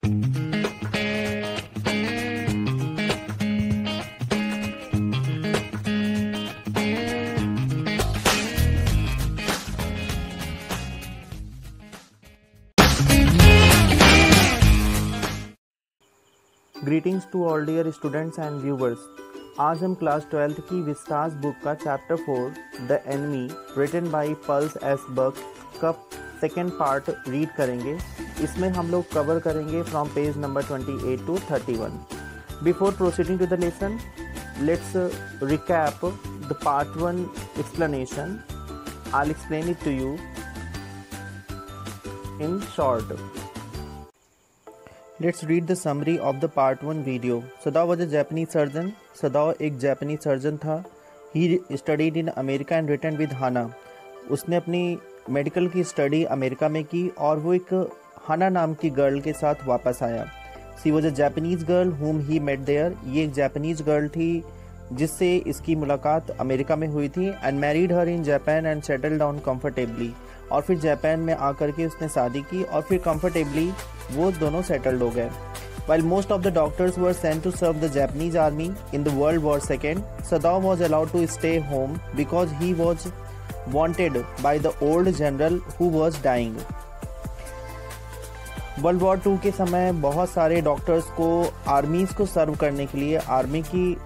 Greetings to all dear students and viewers. आज हम class 12th की विस्तास बुक का chapter 4 the enemy written by Pearl S Buck का second part read करेंगे। इसमें हम लोग कवर करेंगे from page number 28 to 31। Before proceeding to the lesson, let's recap the part 1 explanation. I'll explain it to you in short. Let's read the summary of the part 1 video. Sadao was a Japanese surgeon. Sadao एक Japanese surgeon था. He studied in America and returned with Hana. उसने अपनी medical की study America में की और वो एक हाना नाम की गर्ल के साथ वापस आया. She was a Japanese girl whom he met there. ये एक जापानीज गर्ल थी जिससे इसकी मुलाकात अमेरिका में हुई थी. And married her in Japan and settled down comfortably. और फिर जापान में आकर के उसने शादी की और फिर कंफर्टेबली वो दोनों सेटल्ड हो गए. While most of the doctors were sent to serve the Japanese army in the World War II, Sadao was allowed to stay home because he was wanted by the old general who was dying. World war 2 के समय बहुत सारे doctors को armies को सर्व करने के लिए, army की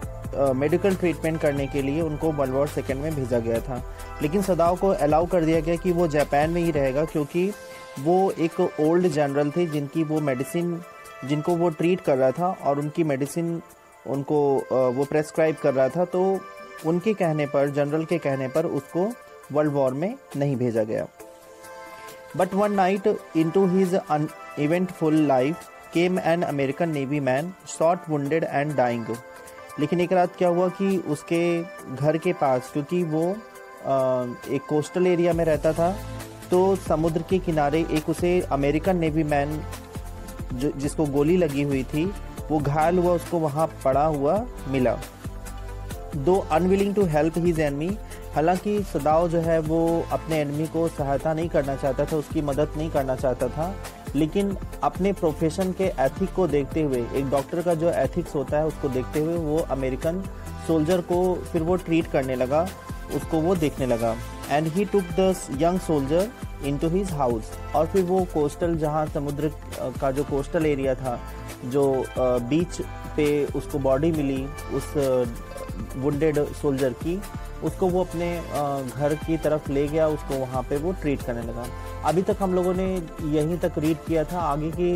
मेडिकल ट्रीटमेंट करने के लिए उनको वर्ल्ड वॉर 2 में भेजा गया था. लेकिन सदाओ को अलाउ कर दिया गया कि वो जापान में ही रहेगा क्योंकि वो एक ओल्ड जनरल थे जिनको वो ट्रीट कर रहा था और उनकी मेडिसिन उनको वो प्रेस्क्राइब कर रहा था. तो उनके कहने पर, जनरल के कहने पर उसको वर्ल्ड वॉर में नहीं भेजा गया. But one night into his uneventful life came an American navy man shot wounded and dying. लेकिन एक रात क्या हुआ कि उसके घर के पास, क्योंकि वो एक कोस्टल एरिया में रहता था, तो समुद्र के किनारे एक उसे अमेरिकन नेवी मैन जिसको गोली लगी हुई थी वो घायल हुआ उसको वहाँ पड़ा हुआ मिला. Though unwilling to help his enemy, हालांकि सदाओ जो है वो अपने एनिमी को सहायता नहीं करना चाहता था, उसकी मदद नहीं करना चाहता था, लेकिन अपने प्रोफेशन के एथिक को देखते हुए, एक डॉक्टर का जो एथिक्स होता है उसको देखते हुए वो अमेरिकन सोल्जर को फिर वो ट्रीट करने लगा, उसको वो देखने लगा. And he took the young soldier into his house. और फिर वो कोस्टल, जहाँ समुद्र का जो कोस्टल एरिया था, जो बीच पे उसको बॉडी मिली उस वुंडेड सोल्जर की, उसको वो अपने घर की तरफ ले गया, उसको वहाँ पे वो ट्रीट करने लगा. अभी तक हम लोगों ने यहीं तक रीड किया था. आगे के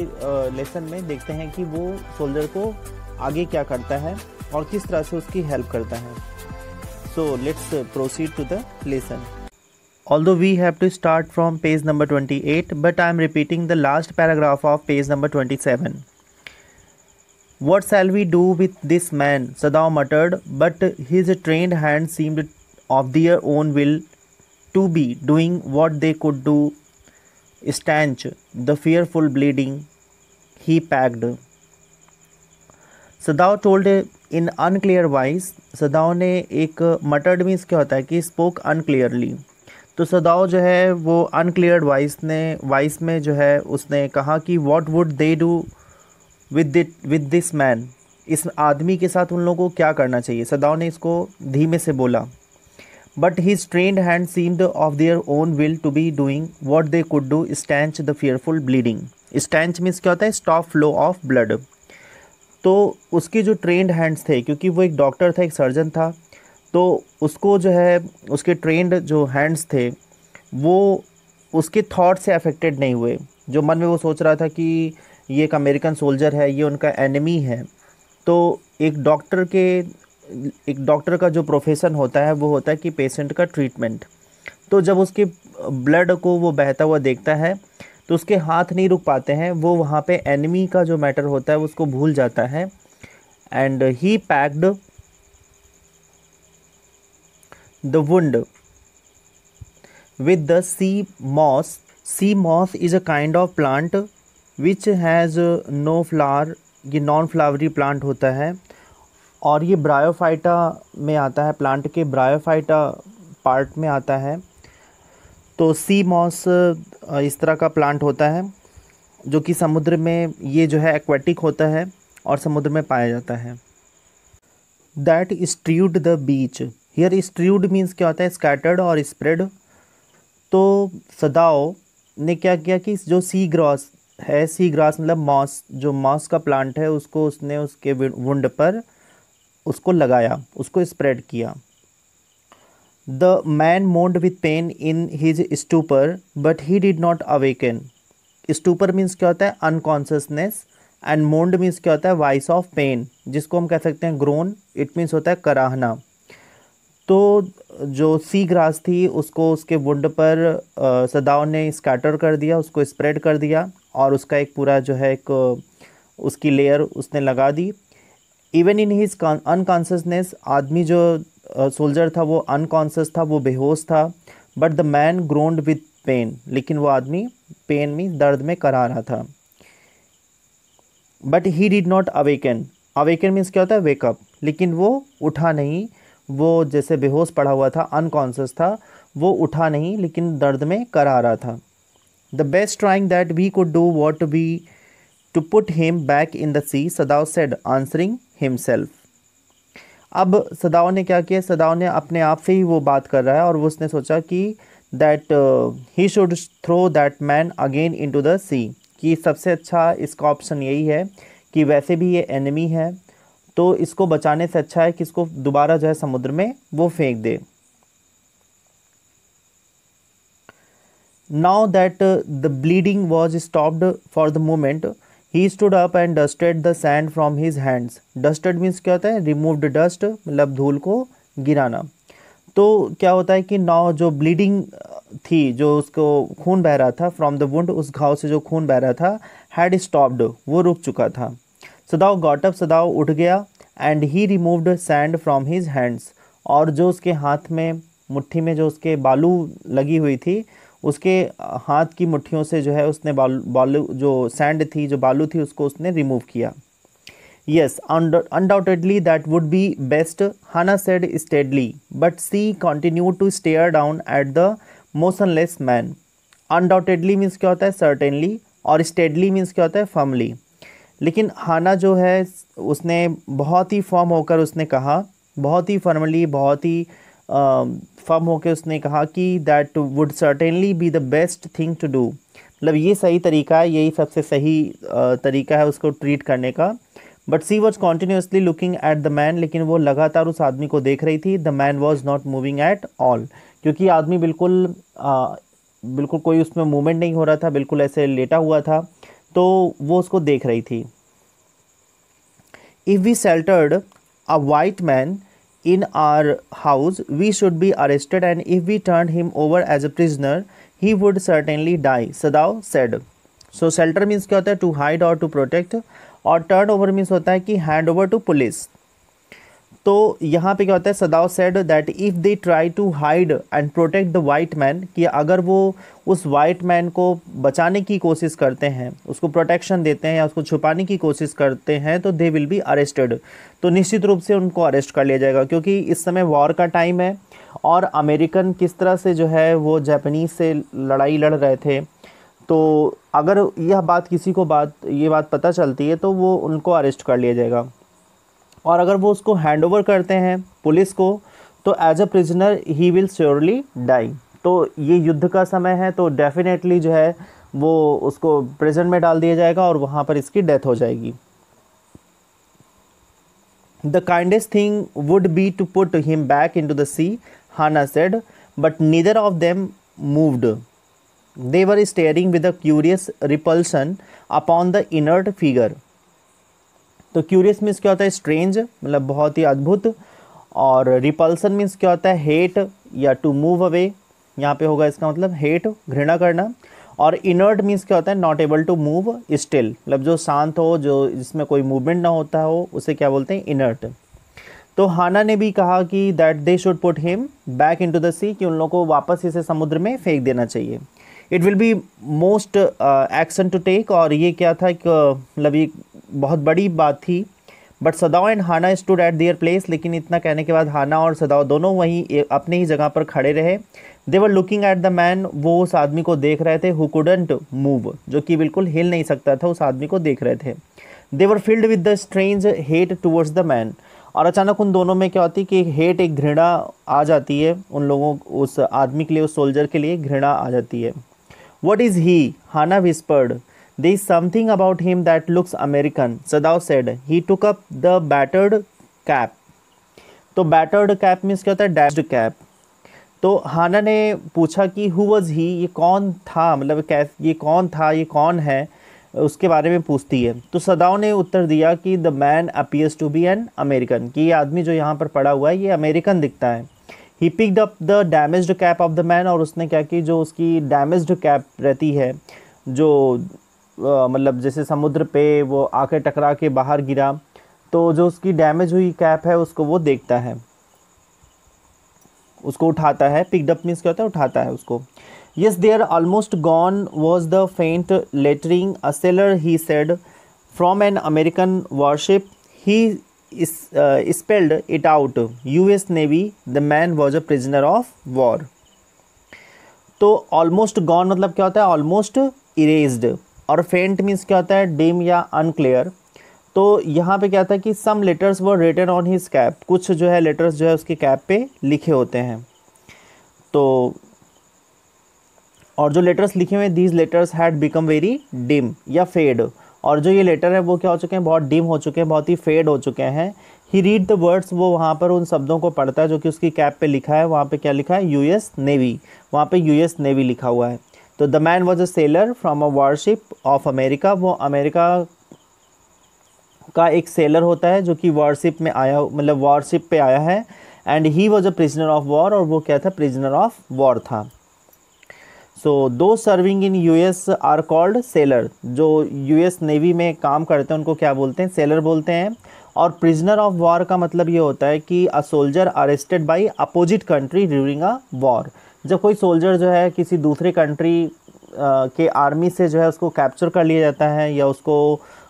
लेसन में देखते हैं कि वो सोल्जर को आगे क्या करता है और किस तरह से उसकी हेल्प करता है. So let's proceed to the lesson. Although we have to start from page number 28, but I am repeating the last paragraph of page number 27. What shall we do with this man? Sadao muttered, but his trained hands seemed of their own will to be doing what they could to stanch the fearful bleeding he packed. Sadao told in unclear voice. सदाओ ने एक मटर्ड means क्या होता है कि spoke अनक्लियरली. तो सदाओ जो है वो अनक्लियर वॉइस में जो है उसने कहा कि what would they do with this man, इस आदमी के साथ उन लोगों को क्या करना चाहिए. सदाओ ने इसको धीमे से बोला. But his trained hand seemed of their own will to be doing what they could do stanch the fearful bleeding. Stanch means क्या होता है? Stop flow of blood. तो उसके जो ट्रेंड हैंड्स थे, क्योंकि वो एक डॉक्टर था, एक सर्जन था, तो उसको जो है उसके ट्रेंड जो हैंड्स थे वो उसके थॉट से अफेक्टेड नहीं हुए. जो मन में वो सोच रहा था कि ये एक अमेरिकन सोल्जर है, ये उनका एनिमी है. तो एक डॉक्टर का जो प्रोफेशन होता है वो होता है कि पेशेंट का ट्रीटमेंट. तो जब उसके ब्लड को वो बहता हुआ देखता है तो उसके हाथ नहीं रुक पाते हैं, वो वहाँ पे एनिमी का जो मैटर होता है उसको भूल जाता है. And he packed the wound with the sea moss. Sea moss is a kind of plant which has no flower. ये नॉन फ्लावरी प्लांट होता है और ये ब्रायोफाइटा में आता है, प्लांट के ब्रायोफाइटा पार्ट में आता है. तो सी मॉस इस तरह का प्लांट होता है जो कि समुद्र में ये जो है एक्वेटिक होता है और समुद्र में पाया जाता है। That strewed the beach, here strewed means क्या होता है, स्कैटर्ड और स्प्रेड। तो सदाओ ने क्या किया कि जो सी ग्रास है, सी ग्रास मतलब मॉस, जो मॉस का प्लांट है उसको उसने उसके वुंड पर उसको लगाया, उसको स्प्रेड किया। The man moaned with pain in his stupor but he did not awaken. Stupor means क्या होता है, अनकॉन्शियसनेस, एंड मोन्ड मीन्स क्या होता है, वॉइस ऑफ पेन, जिसको हम कह सकते हैं ग्रोन, इट मीन्स होता है कराहना। तो जो सी ग्रास थी उसको उसके वुंड पर सदाओ ने स्कैटर कर दिया, उसको स्प्रेड कर दिया और उसका एक पूरा जो है एक उसकी लेयर उसने लगा दी। इवन इन हिज अनकॉन्शियसनेस, आदमी जो सोल्जर था वो अनकॉन्शियस था, वो बेहोश था। But the man groaned with pain, लेकिन वो आदमी पेन में, दर्द में करा रहा था। But he did not awaken, awaken means क्या होता है, वेकअप, लेकिन वो उठा नहीं, वो जैसे बेहोश पड़ा हुआ था, अनकॉन्शियस था, वो उठा नहीं लेकिन दर्द में करा रहा था। The best trying that we could do what we to put him back in the sea, Sadao said answering himself. अब सदाओ ने क्या किया, सदाओ ने अपने आप से ही वो बात कर रहा है और वो उसने सोचा कि that he should throw that man again into the sea, कि सबसे अच्छा इसका ऑप्शन यही है कि वैसे भी ये एनिमी है तो इसको बचाने से अच्छा है कि इसको दोबारा जो है समुद्र में वो फेंक दे। Now that the bleeding was stopped for the moment, he stood up and dusted the sand from his hands. Dusted means क्या होता है, रिमूव्ड डस्ट, मतलब धूल को गिराना। तो क्या होता है कि नाउ जो ब्लीडिंग थी, जो उसको खून बह रहा था फ्रॉम द वुंड, उस घाव से जो खून बह रहा था, हैड स्टॉप्ड, वो रुक चुका था। सदाओ गॉट अप, सदाओ उठ गया, and he removed sand from his hands, और जो उसके हाथ में, मुट्ठी में जो उसके बालू लगी हुई थी, उसके हाथ की मुट्ठियों से जो है उसने बालू जो सैंड थी, जो बालू थी, उसको उसने रिमूव किया। Yes, undoubtedly that would be best, Hana said steadily, but she continued to stare down at the motionless man. Undoubtedly means क्या होता है, सर्टेनली, और स्टेडली मीन्स क्या होता है, फर्मली। लेकिन हाना जो है उसने बहुत ही फर्म होकर उसने कहा, बहुत ही फर्मली, बहुत ही फर्म होकर उसने कहा कि that would certainly be the best thing to do, मतलब ये सही तरीका है, यही सबसे सही तरीका है उसको ट्रीट करने का। But she was continuously looking at the man, लेकिन वो लगातार उस आदमी को देख रही थी। The man was not moving at all, क्योंकि आदमी बिल्कुल बिल्कुल कोई उसमें मूवमेंट नहीं हो रहा था, बिल्कुल ऐसे लेटा हुआ था, तो वो उसको देख रही थी। If we sheltered a white man in our house, we should be arrested, and if we turned him over as a prisoner, he would certainly die, Sadao said. So shelter means क्या होता है, to hide or to protect, और turn over means होता है कि hand over to police। तो यहाँ पे क्या होता है, Sadao said that if they try to hide and protect the white man, कि अगर वो उस वाइट मैन को बचाने की कोशिश करते हैं, उसको प्रोटेक्शन देते हैं या उसको छुपाने की कोशिश करते हैं, तो दे विल बी अरेस्टेड, तो निश्चित रूप से उनको अरेस्ट कर लिया जाएगा। क्योंकि इस समय वॉर का टाइम है और अमेरिकन किस तरह से जो है वो जापानीज़ से लड़ाई लड़ रहे थे, तो अगर यह बात किसी को ये बात पता चलती है तो वो उनको अरेस्ट कर लिया जाएगा। और अगर वो उसको हैंड ओवर करते हैं पुलिस को, तो as a prisoner he will surely die. तो ये युद्ध का समय है, तो डेफिनेटली जो है वो उसको प्रिजन में डाल दिया जाएगा और वहाँ पर इसकी डेथ हो जाएगी। The kindest thing would be to put him back into the sea, Hana said, but neither of them moved. They were staring with a curious repulsion upon the inert figure. तो curious means क्या होता है, strange, मतलब बहुत ही अद्भुत, और repulsion means क्या होता है, हेट या टू मूव अवे, यहाँ पे होगा इसका मतलब हेट, घृणा करना। और इनर्ट मीन्स क्या होता है, not able to move still, मतलब जो शांत हो, जो जिसमें कोई मूवमेंट ना होता हो, उसे क्या बोलते हैं, इनर्ट। तो हाना ने भी कहा कि that they should put him back into the sea, कि उन लोगों को वापस इसे समुद्र में फेंक देना चाहिए। It will be most action to take, और ये क्या था कि मतलब ये बहुत बड़ी बात थी, but Sadao and Hana stood at their place, लेकिन इतना कहने के बाद हाना और सदाओ दोनों वहीं अपने ही जगह पर खड़े रहे। They were looking at the man, वो उस आदमी को देख रहे थे, हु कुडंट मूव, जो कि बिल्कुल हिल नहीं सकता था, उस आदमी को देख रहे थे। They were filled with the strange hate towards the man, और अचानक उन दोनों में क्या होती है कि हेट, एक घृणा आ जाती है उन लोगों, उस आदमी के लिए, उस सोल्जर के लिए घृणा आ जाती है। What is he? Hannah whispered. There is something about him that looks American, Sadao said. He took up the battered cap. तो battered cap मीन्स क्या होता है? Dashed cap. तो हाना ने पूछा कि who was he? ये कौन था, मतलब ये कौन था, ये कौन है, उसके बारे में पूछती है। तो सदाओ ने उत्तर दिया कि the man appears to be an American, कि ये आदमी जो यहाँ पर पड़ा हुआ है ये अमेरिकन दिखता है। He picked up the damaged cap of the man, और उसने क्या की, जो उसकी डैमेज्ड कैप रहती है, जो मतलब जैसे समुद्र पे वो आके टकरा के बाहर गिरा, तो जो उसकी डैमेज हुई कैप है उसको वो देखता है, उसको उठाता है। पिक्ड अप मीन्स क्या होता है? उठाता है उसको। Yes there almost gone was the faint lettering, a sailor he said from an American warship, he spelled it out, US Navy, the man was a prisoner of war। तो almost gone मतलब क्या होता है? Almost erased. और फेंट means क्या होता है? डिम या अनक्लियर। तो यहाँ पे क्या था कि some letters were written on his cap, कुछ जो है लेटर्स जो है उसके कैप पे लिखे होते हैं। तो और जो लेटर्स लिखे हुए, these letters had become very dim या फेड, और जो ये लेटर है वो क्या हो चुके हैं? बहुत डिम हो चुके हैं, बहुत ही फेड हो चुके हैं। ही रीड द वर्ड्स, वो वहाँ पर उन शब्दों को पढ़ता है जो कि उसकी कैप पे लिखा है। वहाँ पे क्या लिखा है? यूएस नेवी, वहाँ पे यूएस नेवी लिखा हुआ है। तो the man was a seller from a worship of America, वो अमेरिका का एक सेलर होता है जो कि वॉरशिप में आया, मतलब वॉरशिप पे आया है। And he was a prisoner of war, और वो क्या था? प्रिजनर ऑफ वॉर था। So those serving in US are called sailor, जो यूएस नेवी में काम करते हैं उनको क्या बोलते हैं? सेलर बोलते हैं। और प्रिजनर ऑफ वॉर का मतलब ये होता है कि a soldier arrested bye opposite country during a war, जब कोई सोल्जर जो है किसी दूसरे कंट्री के आर्मी से जो है उसको कैप्चर कर लिया जाता है या उसको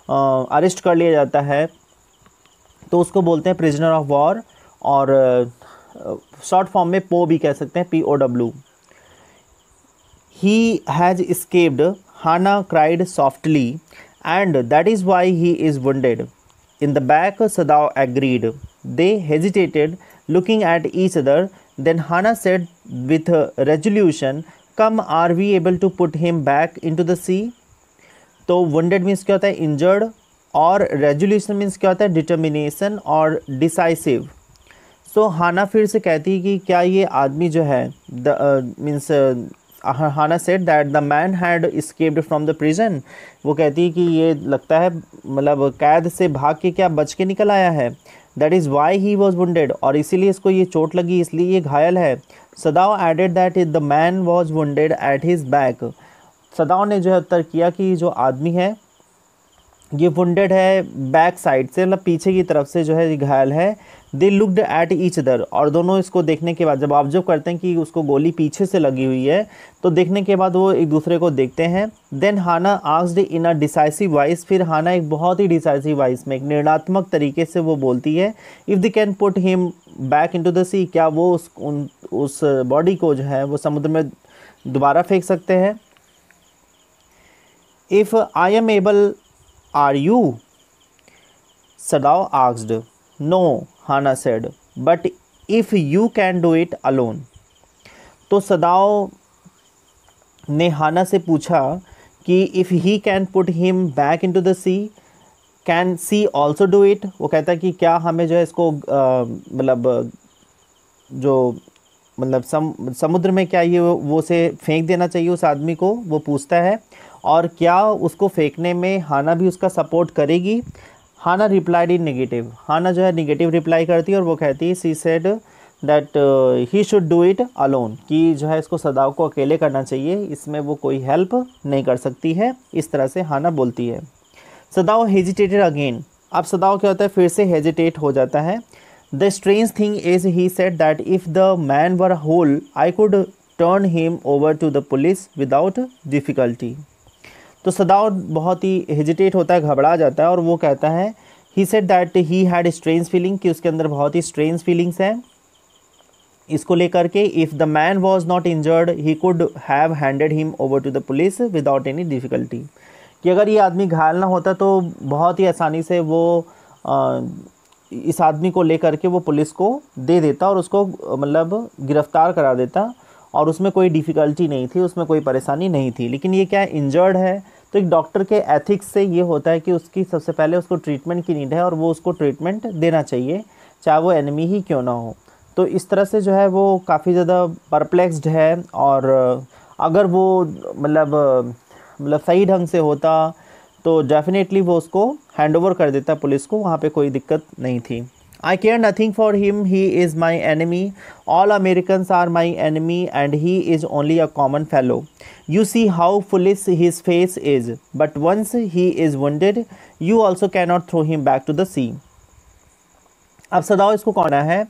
अरेस्ट कर लिया जाता है, तो उसको बोलते हैं प्रिजनर ऑफ वॉर, और शॉर्ट फॉर्म में पो भी कह सकते हैं, POW। He has escaped, Hannah cried softly, and that is why he is wounded. In the back, Sadao agreed. They hesitated, looking at each other. Then Hannah said with resolution, "Come, are we able to put him back into the sea?" तो wounded means क्या होता है? injured, और resolution means क्या होता है? determination और decisive। So हाना फिर से कहती है कि क्या ये आदमी जो है means Hana said that the man had escaped from the prison, वो कहती है कि ये लगता है मतलब कैद से भाग के क्या बच के निकल आया है। That is why he was wounded, और इसीलिए इसको ये चोट लगी, इसलिए ये घायल है। Sadao added that the man was wounded at his back, Sadao ने जो है उत्तर किया कि जो आदमी है ये वुंडेड है बैक साइड से, मतलब पीछे की तरफ से जो है ये घायल है। They looked at each other, और दोनों इसको देखने के बाद जब ऑब्जर्व करते हैं कि उसको गोली पीछे से लगी हुई है, तो देखने के बाद वो एक दूसरे को देखते हैं। Then Hana asked in a decisive voice, फिर हाना एक बहुत ही डिसाइसिव वॉइस में, एक निर्णात्मक तरीके से वो बोलती है, if they can put him back into the sea, क्या वो उस बॉडी को जो है वो समुद्र में दोबारा फेंक सकते हैं। If I am able are you, Sadao asked. No, Hana said, but if you can do it alone. तो सदाओ ने हाना से पूछा कि if he can put him back into the sea, can she also do it. वो कहता है कि क्या हमें जो है इसको मतलब जो मतलब समुद्र में क्या ये वो से फेंक देना चाहिए उस आदमी को, वो पूछता है। और क्या उसको फेंकने में हाना भी उसका सपोर्ट करेगी। हाना रिप्लाइड इन नेगेटिव, हाना जो है नेगेटिव रिप्लाई करती है और वो कहती है she said that he should do it alone, कि जो है इसको सदाओ को अकेले करना चाहिए, इसमें वो कोई हेल्प नहीं कर सकती है। इस तरह से हाना बोलती है। सदाओ हेजिटेटेड अगेन, अब सदाओ क्या होता है फिर से हेजिटेट हो जाता है। The strange thing is he said that if the man were whole I could turn him over to the police without difficulty. तो सदाओ बहुत ही हेजिटेट होता है, घबरा जाता है और वो कहता है ही said that he had strange feeling, कि उसके अंदर बहुत ही स्ट्रेंज फीलिंग्स हैं इसको लेकर के. If the man was not injured he could have handed him over to the police without any difficulty, कि अगर ये आदमी घायल ना होता तो बहुत ही आसानी से वो इस आदमी को लेकर के वो पुलिस को दे देता और उसको मतलब गिरफ़्तार करा देता, और उसमें कोई डिफ़िकल्टी नहीं थी, उसमें कोई परेशानी नहीं थी. लेकिन ये क्या इंजर्ड है, तो एक डॉक्टर के एथिक्स से ये होता है कि उसकी सबसे पहले उसको ट्रीटमेंट की नीड है और वो उसको ट्रीटमेंट देना चाहिए, चाहे वो एनिमी ही क्यों ना हो. तो इस तरह से जो है वो काफ़ी ज़्यादा परप्लेक्स्ड है, और अगर वो मतलब सही ढंग से होता तो डेफिनेटली वो उसको हैंड ओवर कर देता पुलिस को, वहाँ पे कोई दिक्कत नहीं थी. I care nothing for him, he is my enemy, all Americans are my enemy and he is only a common fellow. You see how foolish his face is, but once he is wounded, you also cannot throw him back to the sea. अब सदाओ इसको कहना है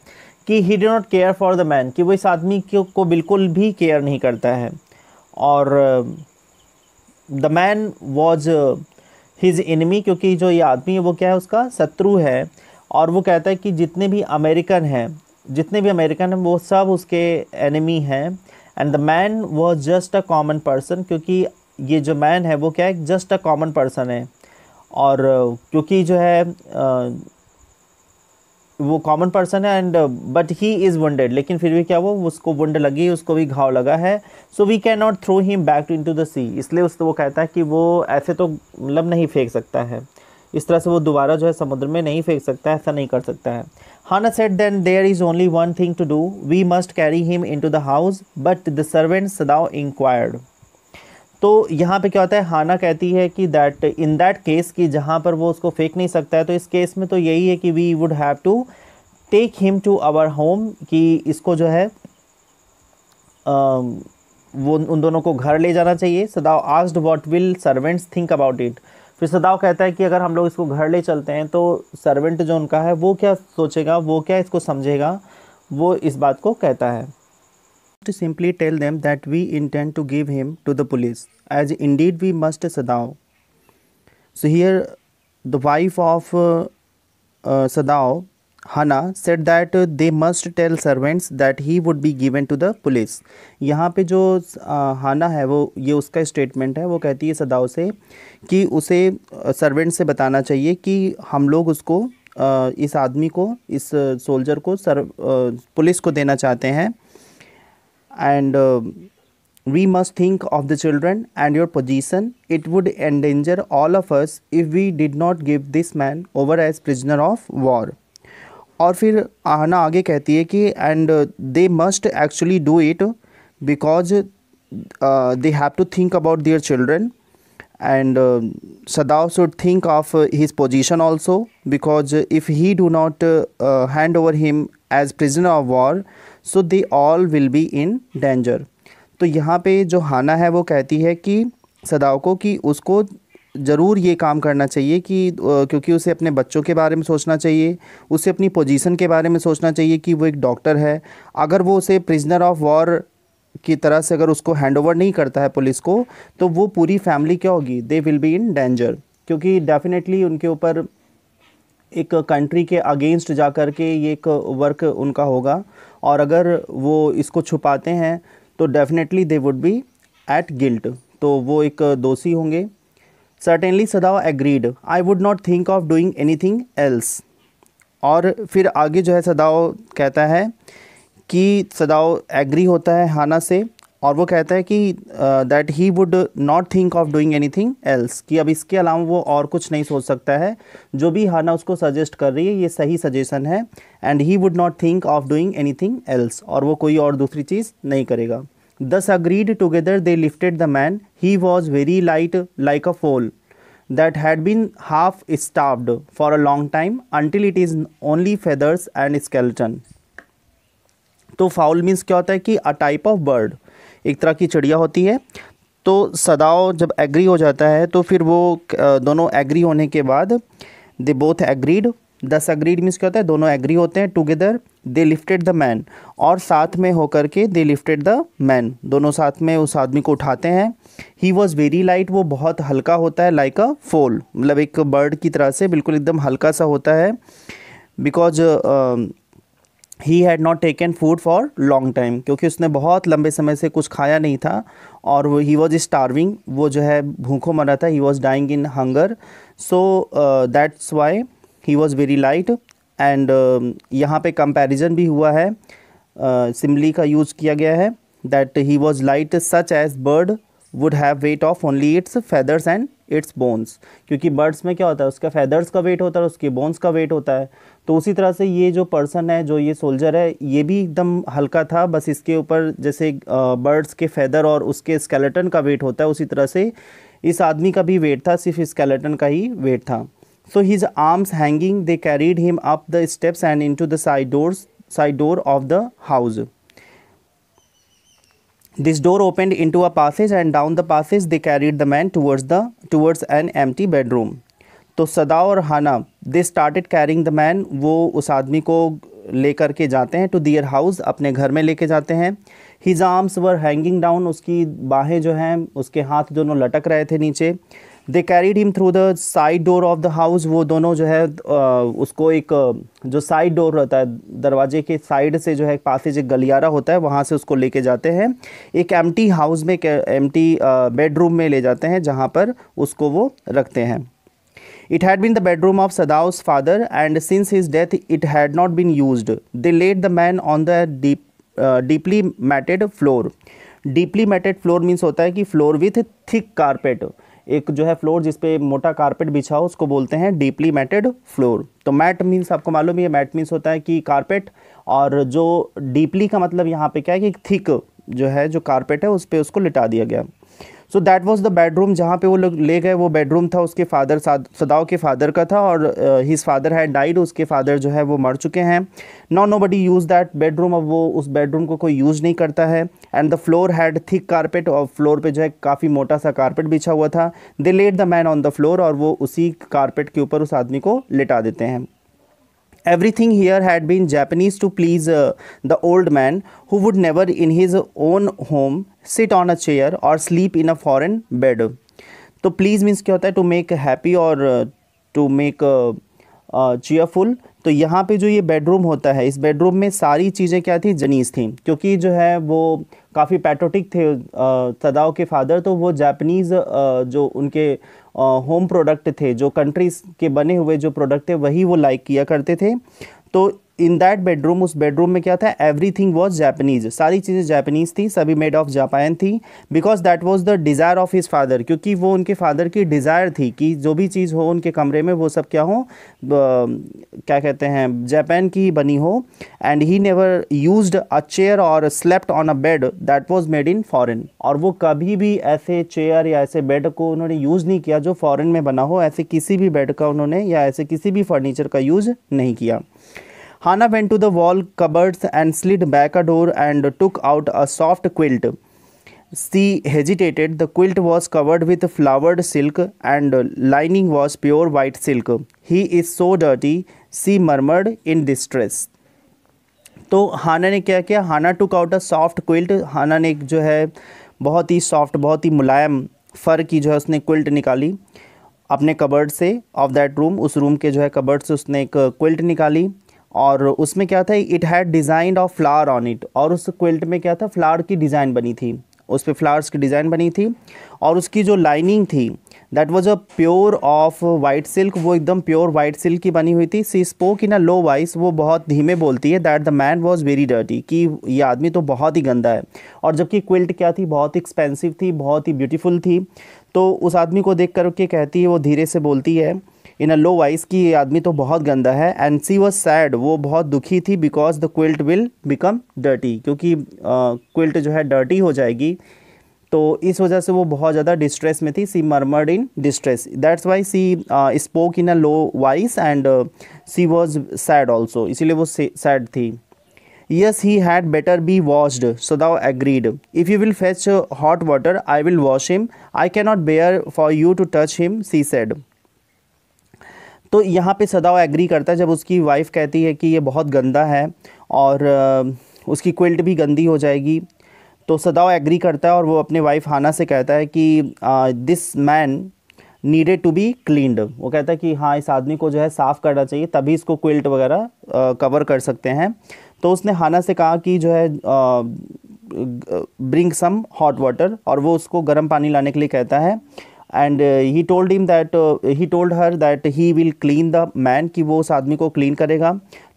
कि he did not care for the man, कि वो इस आदमी को बिल्कुल भी केयर नहीं करता है, और the man was his enemy, क्योंकि जो ये आदमी है वो क्या है, उसका शत्रु है. और वो कहता है कि जितने भी अमेरिकन हैं वो सब उसके एनिमी हैं. And the man was just a common person, क्योंकि ये जो मैन है वो क्या है, जस्ट अ कॉमन पर्सन है. और क्योंकि जो है वो कॉमन पर्सन है, and but he is wounded, लेकिन फिर भी क्या वो उसको वुंड लगी, उसको भी घाव लगा है. So we can not throw him back into the sea, इसलिए उसको वो कहता है कि वो ऐसे तो मतलब नहीं फेंक सकता है, इस तरह से वो दोबारा जो है समुद्र में नहीं फेंक सकता है, ऐसा नहीं कर सकता है. Hannah said, then there is only one thing to do. We must carry him into the house. But the servant Sadao inquired. तो यहाँ पे क्या होता है, हाना कहती है कि दैट इन दैट केस, कि जहाँ पर वो उसको फेंक नहीं सकता है, तो इस केस में तो यही है कि we would have to take him to our home, कि इसको जो है वो उन दोनों को घर ले जाना चाहिए. Sadao asked what will servants think about it. फिर सदाव कहता है कि अगर हम लोग इसको घर ले चलते हैं तो सर्वेंट जो उनका है वो क्या सोचेगा, वो क्या इसको समझेगा, वो इस बात को कहता है. To simply tell them that we intend to give him to the police, as indeed we must, Sadao. So here the wife of Sadao, Hannah, said that they must tell servants that he would be given to the police. यहाँ पे जो हाना है वो ये उसका statement है, वो कहती है सदाओ से कि उसे सर्वेंट से बताना चाहिए कि हम लोग उसको इस आदमी को, इस सोल्जर को पुलिस को देना चाहते हैं. And we must think of the children and your position. It would endanger all of us if we did not give this man over as prisoner of war. और फिर हाना आगे कहती है कि and they must actually do it because they have to think about their children. And Sadao should think of his position also, because if he do not hand over him as prisoner of war, so they all will be in danger. तो यहाँ पे जो हाना है वो कहती है कि सदाओ को कि उसको ज़रूर ये काम करना चाहिए कि क्योंकि उसे अपने बच्चों के बारे में सोचना चाहिए, उसे अपनी पोजीशन के बारे में सोचना चाहिए कि वो एक डॉक्टर है. अगर वो उसे प्रिजनर ऑफ वॉर की तरह से अगर उसको हैंड ओवर नहीं करता है पुलिस को, तो वो पूरी फैमिली क्या होगी, they will be in danger, क्योंकि डेफिनेटली उनके ऊपर एक कंट्री के अगेंस्ट जा कर के ये एक वर्क उनका होगा, और अगर वो इसको छुपाते हैं तो definitely they would be at guilt, तो वो एक दोषी होंगे. Certainly Sadao agreed, I would not think of doing anything else. और फिर आगे जो है सदाओ कहता है कि सदाओ एग्री होता है हाना से, और वो कहता है कि that he would not think of doing anything else, कि अब इसके अलावा वो और कुछ नहीं सोच सकता है. जो भी हाना उसको सजेस्ट कर रही है ये सही सजेशन है. And he would not think of doing anything else, और वो कोई और दूसरी चीज़ नहीं करेगा. दस agreed together they lifted the man. He was very light like अ फोल that had been half starved for a long time until it is only feathers and skeleton. तो फाउल मीन्स क्या होता है कि अ टाइप ऑफ बर्ड, एक तरह की चिड़िया होती है. तो सदाओ जब एग्री हो जाता है तो फिर वो दोनों एग्री होने के बाद दे बोथ एग्रीड दस अग्रीड मीन्स क्या होता है, दोनों एग्री होते हैं, together they lifted the man, और साथ में होकर के दे लिफ्टेड द मैन, दोनों साथ में उस आदमी को उठाते हैं। ही वॉज वेरी लाइट, वो बहुत हल्का होता है, लाइक अ फोल, मतलब एक बर्ड की तरह से बिल्कुल एकदम हल्का सा होता है। Because he had not taken food for long time, क्योंकि उसने बहुत लंबे समय से कुछ खाया नहीं था, और वो ही वॉज स्टार्विंग, वो जो है भूखों मरा था, he was dying in hunger, so that's why he was very light. And यहाँ पे कंपैरिजन भी हुआ है, सिमली का यूज़ किया गया है, that he was light such as bird would have weight of only its feathers and its bones, क्योंकि बर्ड्स में क्या होता है, उसका फेदर्स का वेट होता है, उसके बोन्स का वेट होता है। तो उसी तरह से ये जो पर्सन है, जो ये सोल्जर है, ये भी एकदम हल्का था, बस इसके ऊपर जैसे बर्ड्स के फेदर और उसके स्केलेटन का वेट होता है, उसी तरह से इस आदमी का भी वेट था, सिर्फ स्केलेटन का ही वेट था। So his arms hanging, they carried him up the steps and into the side door of the house. This door opened into a passage and down the passage they carried the man towards an empty bedroom. तो सदा और हाना they started carrying the man, वो उस आदमी को लेकर के जाते हैं to their house, अपने घर में लेके जाते हैं। His arms were hanging down, उसकी बाहें जो हैं, उसके हाथ दोनों लटक रहे थे नीचे। They carried him through the side door of the house, वो दोनों जो है उसको एक जो साइड डोर होता है, दरवाजे के साइड से जो है पासेज, एक गलियारा होता है, वहाँ से उसको लेके जाते हैं एक एम्प्टी हाउस में, एम्प्टी बेडरूम में ले जाते हैं, जहाँ पर उसको वो रखते हैं। It had been the bedroom of Sadao's father, and since his death it had not been used. They laid the man on the deeply matted floor. Deeply matted floor means होता है कि floor with thick carpet, एक जो है floor जिस पे मोटा carpet बिछा हो, उसको बोलते हैं डीपली मैटेड फ्लोर। तो मैट मीन्स आपको मालूम है, मैट मीन्स होता है कि कारपेट, और जो डीपली का मतलब यहाँ पे क्या है कि थिक जो है जो कारपेट है उस पर उसको लिटा दिया गया। So that was the bedroom, जहाँ पे वो लोग ले गए, वो बेडरूम था उसके फादर, सदाओ के फादर का था, और हिज फादर हैड डाइड, उसके फादर जो है वो मर चुके हैं। नोबडी यूज दैट बेडरूम, अब वो उस बेडरूम को कोई यूज़ नहीं करता है। And the floor had thick carpet, और फ्लोर पे जो है काफ़ी मोटा सा कारपेट बिछा हुआ था। They laid the man on the floor, और वो उसी कारपेट के ऊपर उस आदमी को लिटा देते हैं। Everything here had been Japanese to please the old man, who would never in his own home sit on a chair or sleep in a foreign bed. तो please means क्या होता है, to make happy और to make cheerful। तो यहाँ पे जो ये बेडरूम होता है, इस बेडरूम में सारी चीज़ें क्या थी, जनीस थी, क्योंकि जो है वो काफ़ी पैट्रोटिक थे सदाओ के फादर, तो वो जापानीज़ जो उनके होम प्रोडक्ट थे, जो कंट्रीज़ के बने हुए जो प्रोडक्ट थे, वही वो लाइक किया करते थे। तो इन दैट बेडरूम, उस बेडरूम में क्या था, एवरीथिंग वॉज जापानीज़, सारी चीज़ें जापानीज़ थी, सभी मेड ऑफ जापान थी। Because that was the desire of his father, क्योंकि वो उनके फादर की डिज़ायर थी कि जो भी चीज़ हो उनके कमरे में वो सब क्या हो, क्या कहते हैं, जापान की बनी हो। And he never used a chair और slept on a bed that was made in foreign, और वो कभी भी ऐसे चेयर या ऐसे बेड को उन्होंने यूज़ नहीं किया जो फॉरेन में बना हो, ऐसे किसी भी बेड का उन्होंने या ऐसे किसी भी फर्नीचर का यूज़ नहीं किया। Hannah went to the wall cupboards and slid back a door and took out a soft quilt. She hesitated. The quilt was covered with flowered silk and lining was pure white silk. He is so dirty, she murmured in distress. तो हाना ने क्या किया, Hana took out a soft quilt, Hana ने एक जो है बहुत ही soft, बहुत ही मुलायम फर की जो है उसने क्विल्ट निकाली अपने कबर्ड से, ऑफ दैट रूम, उस रूम के जो है कबर्ड से उसने एक क्विल्ट निकाली, और उसमें क्या था, it had design of flower on it, और उस क्विल्ट में क्या था, फ्लावर की डिज़ाइन बनी थी, उस पर फ्लावर्स की डिज़ाइन बनी थी, और उसकी जो लाइनिंग थी that was a pure of white silk, वो एकदम प्योर वाइट सिल्क की बनी हुई थी। सी spoke in a low voice, वो बहुत धीमे बोलती है, that the man was very dirty, कि ये आदमी तो बहुत ही गंदा है, और जबकि क्विल्ट क्या थी, बहुत ही एक्सपेंसिव थी, बहुत ही ब्यूटीफुल थी। तो उस आदमी को देख कर के कहती है, वो धीरे से बोलती है इन अ लो वॉइस कि ये आदमी तो बहुत गंदा है। एंड सी वॉज सैड, वो बहुत दुखी थी, because the quilt will become dirty, क्योंकि क्विल्ट जो है डर्टी हो जाएगी, तो इस वजह से वो बहुत ज़्यादा डिस्ट्रेस में थी। She murmured in distress, that's why she spoke in a low voice and she was sad also, इसीलिए वो सैड थी। Yes, he had better be washed, Sadao agreed. If you will fetch hot water, I will wash him. I cannot bear for you to touch him, she said. तो यहाँ पे सदाव agree करता है जब उसकी वाइफ कहती है कि ये बहुत गंदा है और उसकी क्विल्ट भी गंदी हो जाएगी। तो सदाव एग्री करता है और वो अपने वाइफ हाना से कहता है कि this man needed to be cleaned. वो कहता है कि हाँ, इस आदमी को जो है साफ़ करना चाहिए, तभी इसको क्विल्ट वगैरह कवर कर सकते हैं। तो उसने हाना से कहा कि जो है ब्रिंग सम हॉट वाटर, और वो उसको गर्म पानी लाने के लिए कहता है। And he told her that he will clean the man, कि वो उस आदमी को क्लीन करेगा।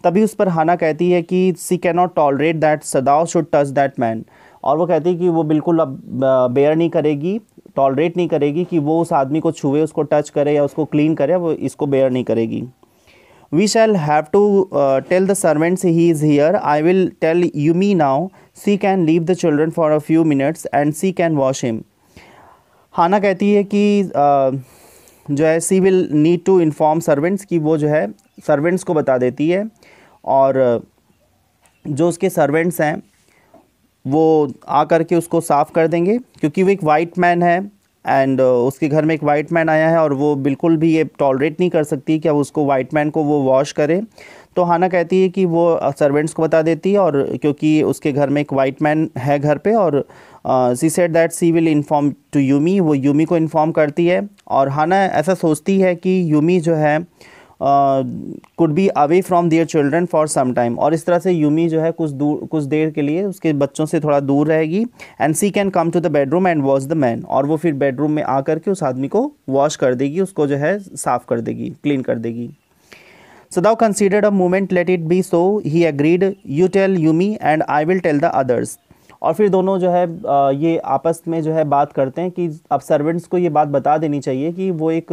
तभी उस पर हाना कहती है कि she can not tolerate that Sadao should touch that man, और वो कहती है कि वो बिल्कुल अब बेयर नहीं करेगी, टॉलरेट नहीं करेगी कि वो उस आदमी को छुए, उसको टच करे या उसको क्लीन करे, वो इसको बेयर नहीं करेगी। We shall have to tell the servants he is here. I will tell Yumi now. She can leave the children for a few minutes and she can wash him. हाना कहती है कि जो है she will need to inform servants, कि वो जो है servants को बता देती है, और जो उसके सर्वेंट्स हैं वो आ कर के उसको साफ़ कर देंगे, क्योंकि वो एक वाइट मैन है एंड उसके घर में एक वाइट मैन आया है और वो बिल्कुल भी ये टॉलरेट नहीं कर सकती कि अब उसको वाइट मैन को वो वॉश करे। तो हाना कहती है कि वो सर्वेंट्स को बता देती है, और क्योंकि उसके घर में एक वाइट मैन है घर पे, और she said that she will inform to Yumi, वो यूमी को इन्फॉर्म करती है। और हाना ऐसा सोचती है कि यूमी जो है could be away from their children for some time, और इस तरह से यूमी जो है कुछ देर के लिए उसके बच्चों से थोड़ा दूर रहेगी। And she can come to the bedroom and wash the man, और वो फिर बेडरूम में आकर के उस आदमी को वॉश कर देगी, उसको जो है साफ़ कर देगी, क्लीन कर देगी। Sadao considered a moment, let it be so, he agreed, you tell Yumi and I will tell the others. और फिर दोनों जो है ये आपस में जो है बात करते हैं कि अब सर्वेंट्स को ये बात बता देनी चाहिए कि वो एक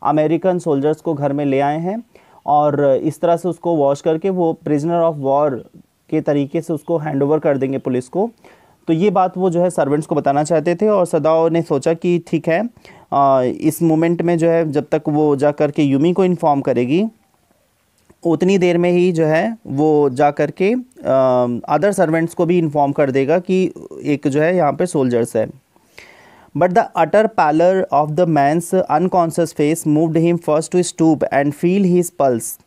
अमेरिकन सोल्जर्स को घर में ले आए हैं, और इस तरह से उसको वॉश करके वो प्रिजनर ऑफ वॉर के तरीके से उसको हैंड ओवर कर देंगे पुलिस को। तो ये बात वो जो है सर्वेंट्स को बताना चाहते थे, और सदाव ने सोचा कि ठीक है, इस मोमेंट में जो है जब तक वो जा कर के यूमी को इन्फॉर्म करेगी, उतनी देर में ही जो है वो जा कर के अदर सर्वेंट्स को भी इन्फॉर्म कर देगा कि एक जो है यहाँ पे सोल्जर्स है। But the utter pallor of the man's unconscious face moved him first to stoop and feel his pulse.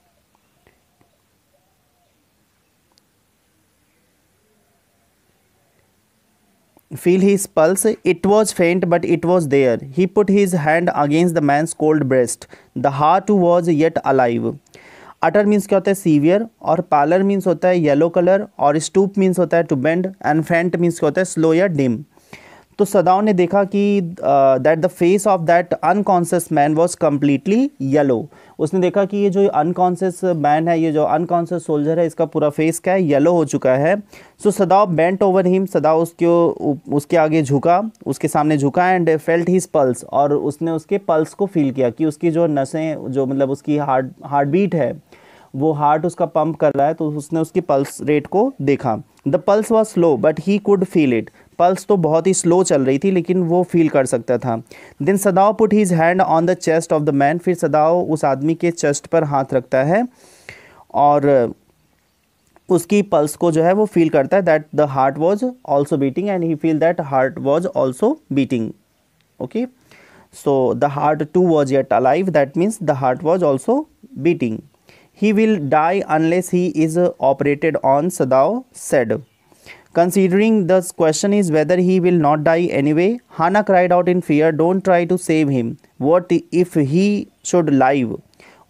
It was faint, but it was there. He put his hand against the man's cold breast. The heart was yet alive. Utter means क्या होता है severe, और parlour means होता है yellow colour, और stoop means होता है to bend, and फेंट मीन्स क्या होता है स्लो या डिम। तो सदाव ने देखा कि that the face of that unconscious man was completely yellow. उसने देखा कि ये जो अनकॉन्शियस मैन है, ये जो अनकॉन्शियस सोल्जर है, इसका पूरा फेस क्या है, येलो हो चुका है। So Sadao bent over him, Sadao उसके आगे झुका, उसके सामने झुका, एंड फेल्ट हिज पल्स, और उसने उसके पल्स को फील किया कि उसकी जो नसें, जो मतलब उसकी हार्ट बीट है, वो हार्ट उसका पंप कर रहा है, तो उसने उसकी पल्स रेट को देखा। The pulse was slow but he could feel it, pulse तो बहुत ही स्लो चल रही थी लेकिन वो फील कर सकता था। Then Sadao put his hand on the chest of the man, फिर सदाव उस आदमी के चेस्ट पर हाथ रखता है और उसकी पल्स को जो है वो फील करता है, that the heart was also beating and he feel that heart was also beating. Okay, so the heart too was yet alive, that means the heart was also beating. He will die unless he is operated on, Sadav said. Considering the question is whether he will not die anyway, Hana cried out in fear, don't try to save him. What if he should live?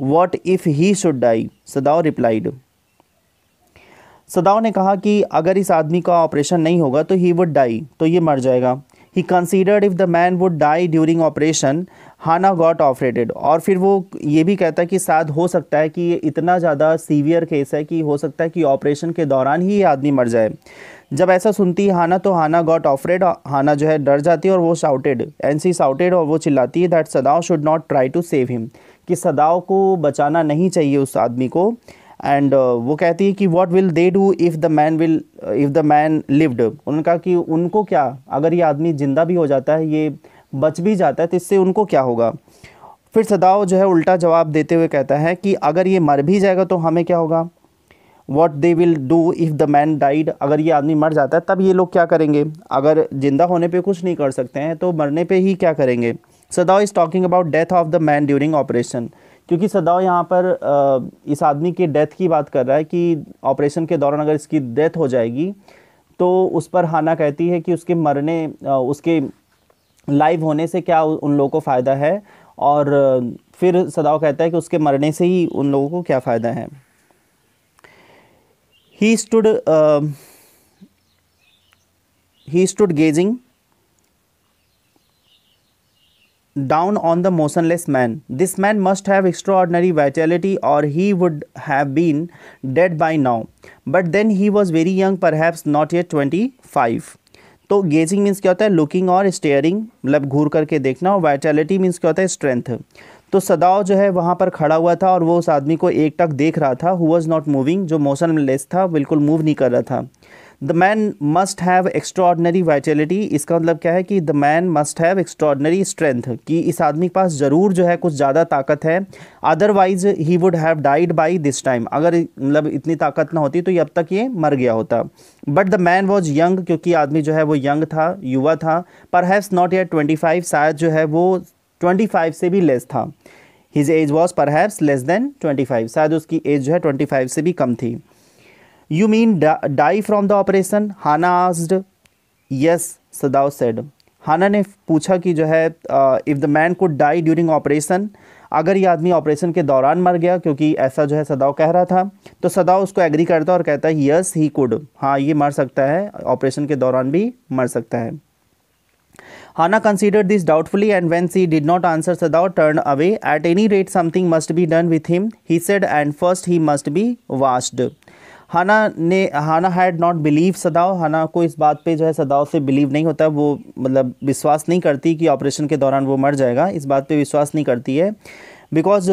What if he should die? Sadav replied. सदाव ने कहा कि अगर इस आदमी का operation नहीं होगा तो ही वुड डाई, तो ये मर जाएगा। He considered if the man would die during operation, Hana got operated. और फिर वो ये भी कहता है कि शायद हो सकता है कि ये इतना ज़्यादा सीवियर केस है कि हो सकता है कि ऑपरेशन के दौरान ही ये आदमी मर जाए। जब ऐसा सुनती है हाना तो हाना गॉट ऑफरेड, हाना जो है डर जाती है और वो शाउटेड, एनसी शाउटेड, और वो चिल्लाती है that Sadao should not try to save him, कि सदाव को बचाना नहीं चाहिए उस आदमी को। एंड वो कहती है कि what will they do if the man lived. उन्होंने कहा कि उनको क्या, अगर ये आदमी ज़िंदा भी हो जाता है, ये बच भी जाता है, तो इससे उनको क्या होगा। फिर सदाव जो है उल्टा जवाब देते हुए कहता है कि अगर ये मर भी जाएगा तो हमें क्या होगा। What they will do if the man died, अगर ये आदमी मर जाता है तब ये लोग क्या करेंगे, अगर ज़िंदा होने पे कुछ नहीं कर सकते हैं तो मरने पे ही क्या करेंगे। सदाव is talking about death of the man during operation, क्योंकि सदाव यहाँ पर इस आदमी के डेथ की बात कर रहा है कि ऑपरेशन के दौरान अगर इसकी डेथ हो जाएगी तो उस पर हाना कहती है कि उसके मरने उसके लाइव होने से क्या उन लोगों को फ़ायदा है, और फिर सदाव कहता है कि उसके मरने से ही उन लोगों को क्या फ़ायदा है। He stood gazing down on the motionless man. This man must have extraordinary vitality or he would have been dead by now. But then he was very young, perhaps not yet 25. तो gazing means क्या होता है, looking और steering मतलब घूर करके देखना, और वाइटैलिटी मीन्स क्या होता है, स्ट्रेंथ। तो सदाव जो है वहाँ पर खड़ा हुआ था और वो उस आदमी को एकटक देख रहा था, हु वॉज नॉट मूविंग, जो मोशनलेस था, बिल्कुल मूव नहीं कर रहा था। The man must have extraordinary vitality, इसका मतलब क्या है कि the man must have extraordinary strength, कि इस आदमी के पास ज़रूर जो है कुछ ज़्यादा ताकत है, otherwise he would have died by this time, अगर मतलब इतनी ताकत ना होती तो ये अब तक ये मर गया होता। But the man was young, क्योंकि आदमी जो है वो यंग था, युवा था, परहैप्स नॉट येट 25, शायद जो है वो 25 से भी लेस था। His age was perhaps less than 25, शायद उसकी एज जो है 25 से भी कम थी। You mean die from the operation, Hana asked. Yes, Sadao said. Hana ने पूछा कि जो है if the man could die during operation, अगर ये आदमी ऑपरेशन के दौरान मर गया, क्योंकि ऐसा जो है सदाव कह रहा था, तो सदाव उसको एग्री करता और कहता है यस ही कुड, हाँ ये मर सकता है, ऑपरेशन के दौरान भी मर सकता है। Hannah considered this doubtfully, and when she did not answer, Sadav turned away. At any rate, something must be done with him, he said, and first he must be washed. Hannah had not believed Sadav. Hannah को इस बात पे जो है सदाव से believe नहीं होता, वो मतलब विश्वास नहीं करती कि ऑपरेशन के दौरान वो मर जाएगा, इस बात पे विश्वास नहीं करती है। बिकॉज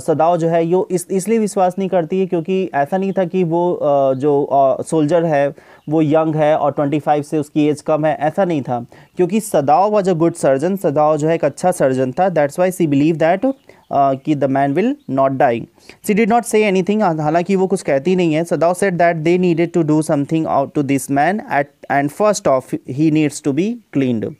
सदाव जो है यो इसलिए विश्वास नहीं करती है क्योंकि ऐसा नहीं था कि वो जो सोल्जर है वो यंग है और 25 से उसकी एज कम है, ऐसा नहीं था, क्योंकि Sadao was a good surgeon, Sadao जो है एक अच्छा सर्जन था, that's why she believe that कि the man will not die. She did not say anything, हालांकि वो कुछ कहती नहीं है। Sadao said that they needed to do something out to this man and first of he needs to be cleaned.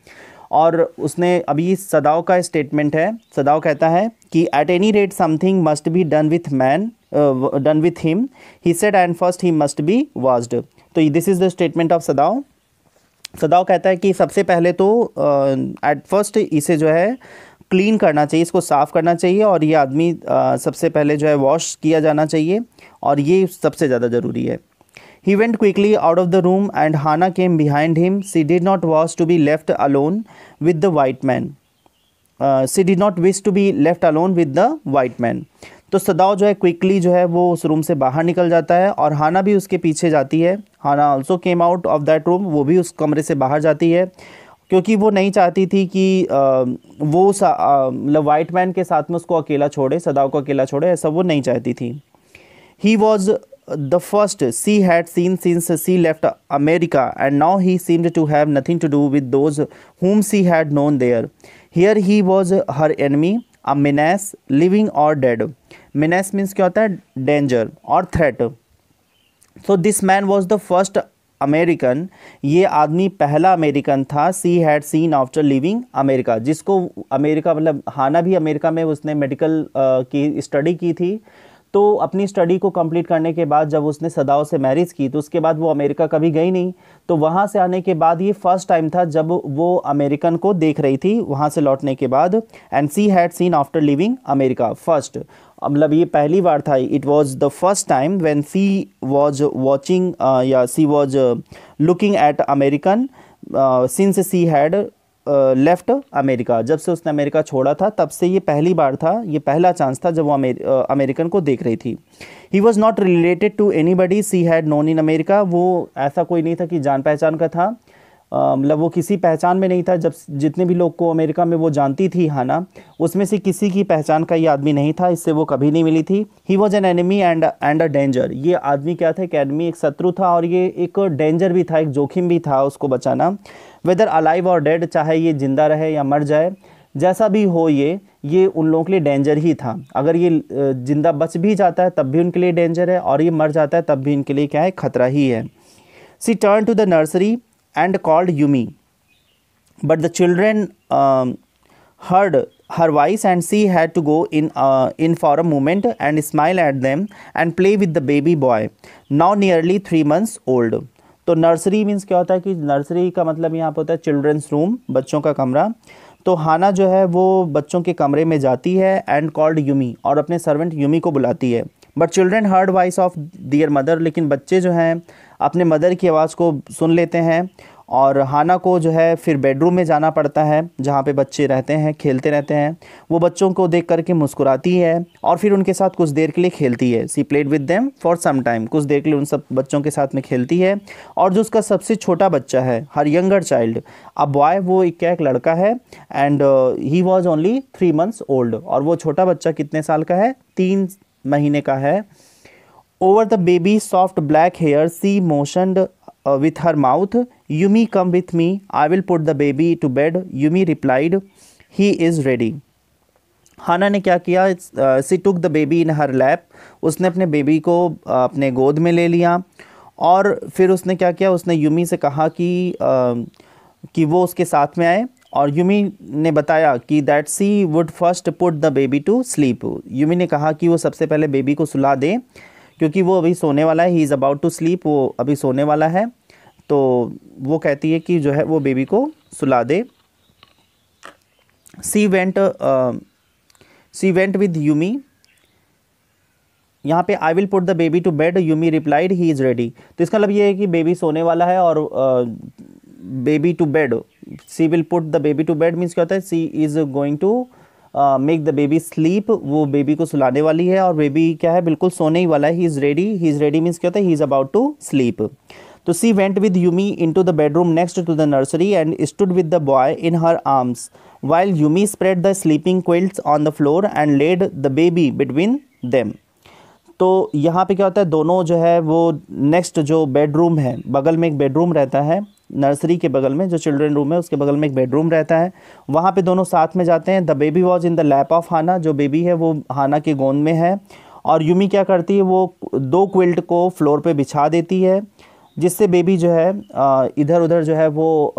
और उसने अभी सदाव का स्टेटमेंट है, सदाव कहता है कि at any rate something must be done with man done with him, he said and first he must be washed. तो this is the statement of Sadao. Sadao कहता है कि सबसे पहले तो एट फर्स्ट इसे जो है क्लीन करना चाहिए, इसको साफ़ करना चाहिए, और ये आदमी सबसे पहले जो है वॉश किया जाना चाहिए, और ये सबसे ज़्यादा ज़रूरी है। He went quickly out of the room and Hannah came behind him. She did not wish to be left alone with the white man. She did not wish to be left alone with the white man. तो सदाव जो है quickly जो है वो उस room से बाहर निकल जाता है और हाना भी उसके पीछे जाती है। Hana also came out of that room, वो भी उस कमरे से बाहर जाती है क्योंकि वो नहीं चाहती थी कि वो मतलब वाइट मैन के साथ में उसको अकेला छोड़े, सदाव को अकेला छोड़े, ऐसा वो नहीं चाहती थी। He was the first she had seen since she left America, and now he seemed to have nothing to do with those whom she had known there. Here he was her enemy, a menace, living or dead. Menace means क्या होता है, danger और threat. So this man was the first American. ये आदमी पहला American था, she had seen after leaving America, जिसको America मतलब हाना भी अमेरिका में उसने मेडिकल की स्टडी की थी। तो अपनी स्टडी को कंप्लीट करने के बाद जब उसने सदाव से मैरिज की तो उसके बाद वो अमेरिका कभी गई नहीं, तो वहाँ से आने के बाद ये फर्स्ट टाइम था जब वो अमेरिकन को देख रही थी वहाँ से लौटने के बाद। And she had seen after living America first, मतलब ये पहली बार था, it was the first time when she was watching या she was looking at American since she had left America, जब से उसने अमेरिका छोड़ा था तब से ये पहली बार था, ये पहला चांस था जब वो अमेरिकन को देख रही थी। He was not related to anybody she had known in America, वो ऐसा कोई नहीं था कि जान पहचान का था, मतलब वो किसी पहचान में नहीं था। जब जितने भी लोग को अमेरिका में वो जानती थी हाना, उसमें से किसी की पहचान का ये आदमी नहीं था, इससे वो कभी नहीं मिली थी। He was an enemy and a danger, ये आदमी क्या था, एक एनिमी, एक शत्रु था, और ये एक डेंजर भी था, एक जोखिम भी था उसको बचाना। वेदर अलाइव और डेड, चाहे ये जिंदा रहे या मर जाए, जैसा भी हो ये उन लोगों के लिए डेंजर ही था। अगर ये जिंदा बच भी जाता है तब भी उनके लिए डेंजर है, और ये मर जाता है तब भी इनके लिए क्या है, खतरा ही है। She turn to the nursery and called Yumi, but the children heard her voice, and she had to go in for a moment and smile at them and play with the baby boy, now nearly 3 months old. तो nursery means क्या होता है कि nursery का मतलब यहाँ पर होता है चिल्ड्रंस रूम, बच्चों का कमरा। तो हाना जो है वो बच्चों के कमरे में जाती है एंड कॉल्ड यूमी, और अपने सर्वेंट यूमी को बुलाती है। But children heard voice of their mother, लेकिन बच्चे जो हैं अपने मदर की आवाज़ को सुन लेते हैं, और हाना को जो है फिर बेडरूम में जाना पड़ता है जहाँ पे बच्चे रहते हैं, खेलते रहते हैं। वो बच्चों को देख करके मुस्कुराती है और फिर उनके साथ कुछ देर के लिए खेलती है। She played with them for some time, कुछ देर के लिए उन सब बच्चों के साथ में खेलती है। और जो उसका सबसे छोटा बच्चा है, हर यंगर चाइल्ड, अब बॉय, वो एक लड़का है, and he was only 3 months old, और वो छोटा बच्चा कितने साल का है? 3 महीने का है। Over the baby soft black hair she motioned with her mouth, Yumi, come with me, I will put the baby to bed. Yumi replied, he is ready. Hana ने क्या किया? She took the baby in her lap, उसने अपने baby को अपने गोद में ले लिया, और फिर उसने क्या किया? उसने यूमी से कहा कि वो उसके साथ में आए, और यूमी ने बताया कि that she would first put the baby to sleep. Yumi ने कहा कि वो सबसे पहले बेबी को सुला दे, क्योंकि वो अभी सोने वाला है, he is about to sleep, वो अभी सोने वाला है। तो वो कहती है कि जो है वो बेबी को सुला दे। सी वेंट विद यूमी, यहाँ पे I will put the baby to bed, Yumi replied he is ready. तो इसका मतलब ये है कि बेबी सोने वाला है, और baby to bed, she will put the baby to bed means क्या होता है? She is going to make the baby sleep, वो बेबी को सुलाने वाली है, और बेबी क्या है? बिल्कुल सोने ही वाला है। ही इज़ रेडी मीन्स क्या होता है? He is about to sleep. तो she went with Yumi into the bedroom next to the nursery and stood with the boy in her arms while Yumi spread the sleeping quilts on the floor and laid the baby between them. तो यहाँ पे क्या होता है? दोनों जो है वो नेक्स्ट जो बेडरूम है, बगल में एक बेडरूम रहता है, नर्सरी के बगल में जो चिल्ड्रन रूम है उसके बगल में एक बेडरूम रहता है, वहाँ पे दोनों साथ में जाते हैं। The baby was in the lap of Hana, जो बेबी है वो हाना के गोद में है, और यूमी क्या करती है? वो 2 क्विल्ट को फ्लोर पे बिछा देती है, जिससे बेबी जो है इधर उधर जो है वो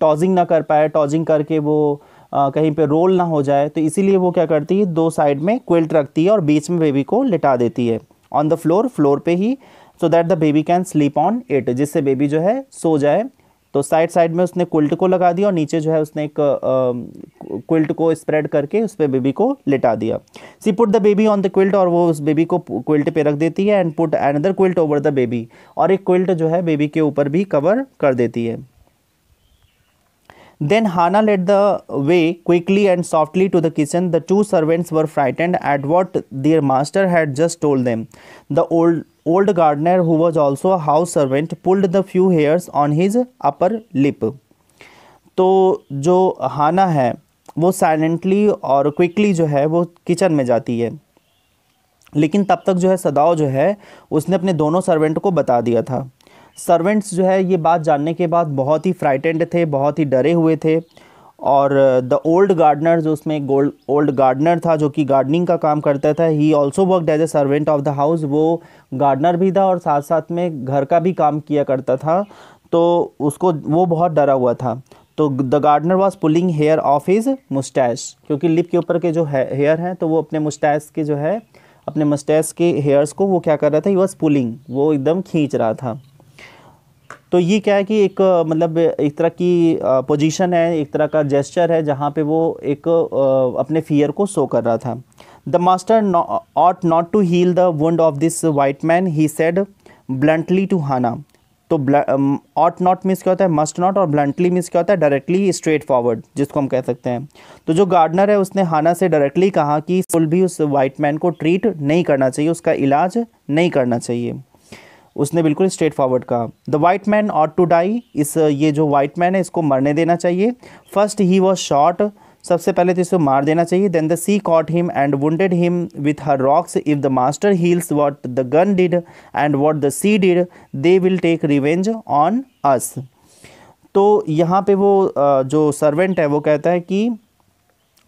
टॉजिंग ना कर पाए, टॉजिंग करके वो कहीं पे रोल ना हो जाए। तो इसीलिए वो क्या करती है? 2 साइड में क्विल्ट रखती है और बीच में बेबी को लिटा देती है ऑन द फ्लोर पे ही, so that the baby can sleep on it, जिससे बेबी जो है सो जाए। तो साइड में उसने क्विल्ट को लगा दिया, और नीचे जो है उसने एक क्विल्ट को स्प्रेड करके उस पर बेबी को लिटा दिया। She put the baby on the quilt, और वो उस बेबी को क्विल्ट पे रख देती है, and put another quilt over the baby, और एक क्विल्ट जो है बेबी के ऊपर भी कवर कर देती है। Then Hannah led the way quickly and softly to the kitchen. The 2 servants were frightened at what their master had just told them. The old gardener, who was also a house servant, pulled the few hairs on his upper lip. तो जो हाना है वो silently और quickly जो है वो kitchen में जाती है, लेकिन तब तक जो है सदाओ जो है उसने अपने दोनों सर्वेंट को बता दिया था। सर्वेंट्स जो है ये बात जानने के बाद बहुत ही फ्राइटेंड थे, बहुत ही डरे हुए थे, और द ओल्ड गार्डनर, जो उसमें एक ओल्ड गार्डनर था जो कि गार्डनिंग का काम करता था, he also worked as a servant of the house, वो गार्डनर भी था और साथ साथ में घर का भी काम किया करता था। तो उसको वो बहुत डरा हुआ था। तो the gardener was pulling hair of his moustache, क्योंकि लिप के ऊपर के जो हेयर हैं तो वो अपने मुस्टैश के जो है अपने मुस्टैश के हेयर्स को वो क्या कर रहा था? ही वॉज पुलिंग, वो एकदम खींच रहा था। तो ये क्या है कि एक मतलब एक तरह की पोजीशन है, एक तरह का जेस्चर है जहाँ पे वो एक अपने फियर को शो कर रहा था। The master ought not to heal the wound of this white man, he said bluntly to Hana. तो ऑट नॉट मीन्स क्या होता है? मस्ट नॉट, और ब्लंटली मीन्स क्या होता है? डायरेक्टली, स्ट्रेट फॉरवर्ड, जिसको हम कह सकते हैं। तो जो गार्डनर है उसने हाना से डायरेक्टली कहा कि बिल्कुल भी उस वाइट मैन को ट्रीट नहीं करना चाहिए, उसका इलाज नहीं करना चाहिए। उसने बिल्कुल स्ट्रेट फॉरवर्ड कहा। The white man ought to die, ये जो वाइट मैन है इसको मरने देना चाहिए। फर्स्ट ही वॉज शॉट, सबसे पहले तो इसको मार देना चाहिए। Then the sea caught him and wounded him with her rocks. If the master heals what the gun did and what the sea did, they will take revenge on us. तो यहाँ पे वो जो सर्वेंट है वो कहता है कि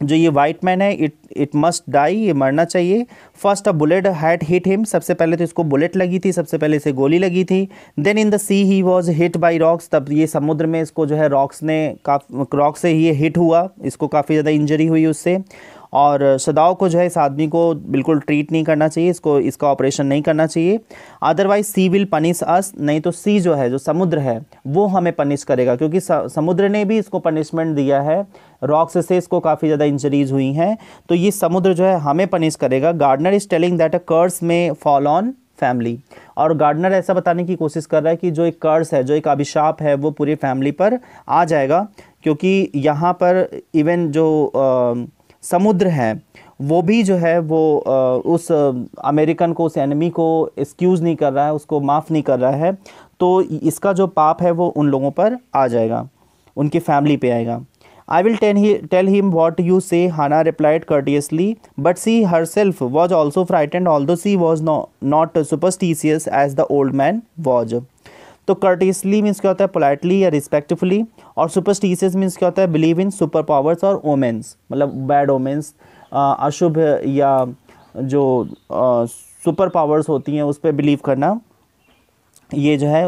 जो ये वाइट मैन है, इट मस्ट डाई, ये मरना चाहिए। First a bullet had hit him, सबसे पहले तो इसको बुलेट लगी थी, सबसे पहले इसे गोली लगी थी। Then in the sea he was hit by rocks, तब ये समुद्र में इसको जो है रॉक से ये हिट हुआ, इसको काफ़ी ज़्यादा इंजरी हुई उससे। और सदाओ को जो है इस आदमी को बिल्कुल ट्रीट नहीं करना चाहिए, इसका ऑपरेशन नहीं करना चाहिए। अदरवाइज सी विल पनिश अस, नहीं तो सी जो है, जो समुद्र है, वो हमें पनिश करेगा, क्योंकि समुद्र ने भी इसको पनिशमेंट दिया है, रॉक्स से इसको काफ़ी ज़्यादा इंजरीज हुई हैं, तो ये समुद्र जो है हमें पनिश करेगा। Gardener is telling that a curse में फॉल ऑन फैमिली, और गार्डनर ऐसा बताने की कोशिश कर रहा है कि जो एक कर्स है, जो एक अभिशाप है, वो पूरी फैमिली पर आ जाएगा, क्योंकि यहाँ पर इवन जो समुद्र है वो भी जो है वो उस अमेरिकन को, उस एनिमी को एक्सक्यूज़ नहीं कर रहा है, उसको माफ़ नहीं कर रहा है, तो इसका जो पाप है वो उन लोगों पर आ जाएगा, उनकी फैमिली पे आएगा। I will tell him what you say, Hannah replied courteously, but she herself was also frightened, although she was not superstitious as the old man was. तो courteously मीन्स क्या होता है, politely या respectfully, और superstitious means क्या होता है, believe in super powers और omens, मतलब bad omens, अशुभ या जो सुपर पावर्स होती हैं उस पर बिलीव करना, ये जो है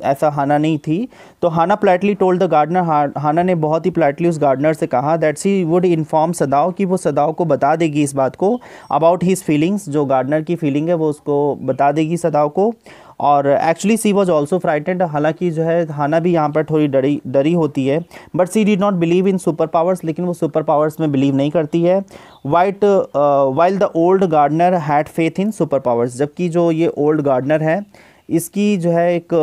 ऐसा हाना नहीं थी। तो हाना पोलाइटली टोल्ड द गार्डनर, हाना ने बहुत ही पोलाइटली उस गार्डनर से कहा दैट सी वुड इन्फॉर्म सदाओ, कि वो सदाओ को बता देगी इस बात को, अबाउट हिज फीलिंग्स, जो गार्डनर की फीलिंग है वो उसको बता देगी सदाओ को। और actually see was also frightened, हालांकि जो है हाना भी यहाँ पर थोड़ी डरी होती है, but she did not believe in super powers, लेकिन वो सुपर पावर्स में बिलीव नहीं करती है। While the old gardener had faith in super powers, जबकि जो ये ओल्ड गार्डनर है इसकी जो है एक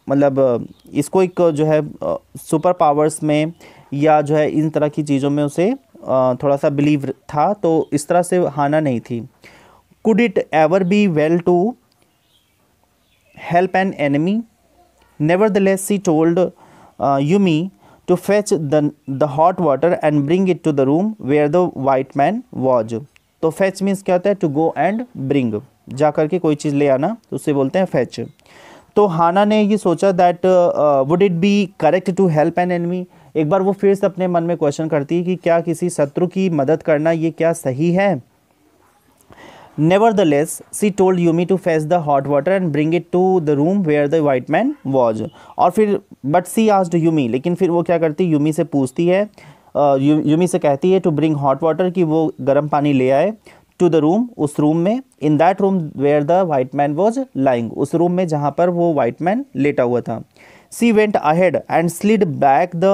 मतलब इसको एक जो है सुपर पावर्स में या जो है इन तरह की चीज़ों में उसे थोड़ा सा बिलीव था, तो इस तरह से हाना नहीं थी। Could it ever be well to help an enemy? Nevertheless, she told Yumi to fetch the hot water and bring it to the room where the white man was. तो fetch means क्या होता है, to go and bring, जा करके कोई चीज़ ले आना, तो उसे बोलते हैं fetch। तो हाना ने ये सोचा that would it be correct to help an enemy, एक बार वो फिर से अपने मन में क्वेश्चन करती है कि क्या किसी शत्रु की मदद करना ये क्या सही है। Nevertheless, she told Yumi to fetch the hot water and bring it to the room where the white man was. और फिर but she asked Yumi, लेकिन फिर वो क्या करती, यूमी से पूछती है, यूमी से कहती है टू ब्रिंग हॉट वाटर, कि वो गर्म पानी ले आए, टू द रूम, उस रूम में, in that room where the white man was lying, उस रूम में जहाँ पर वो वाइट मैन लेटा हुआ था। She went ahead and slid back the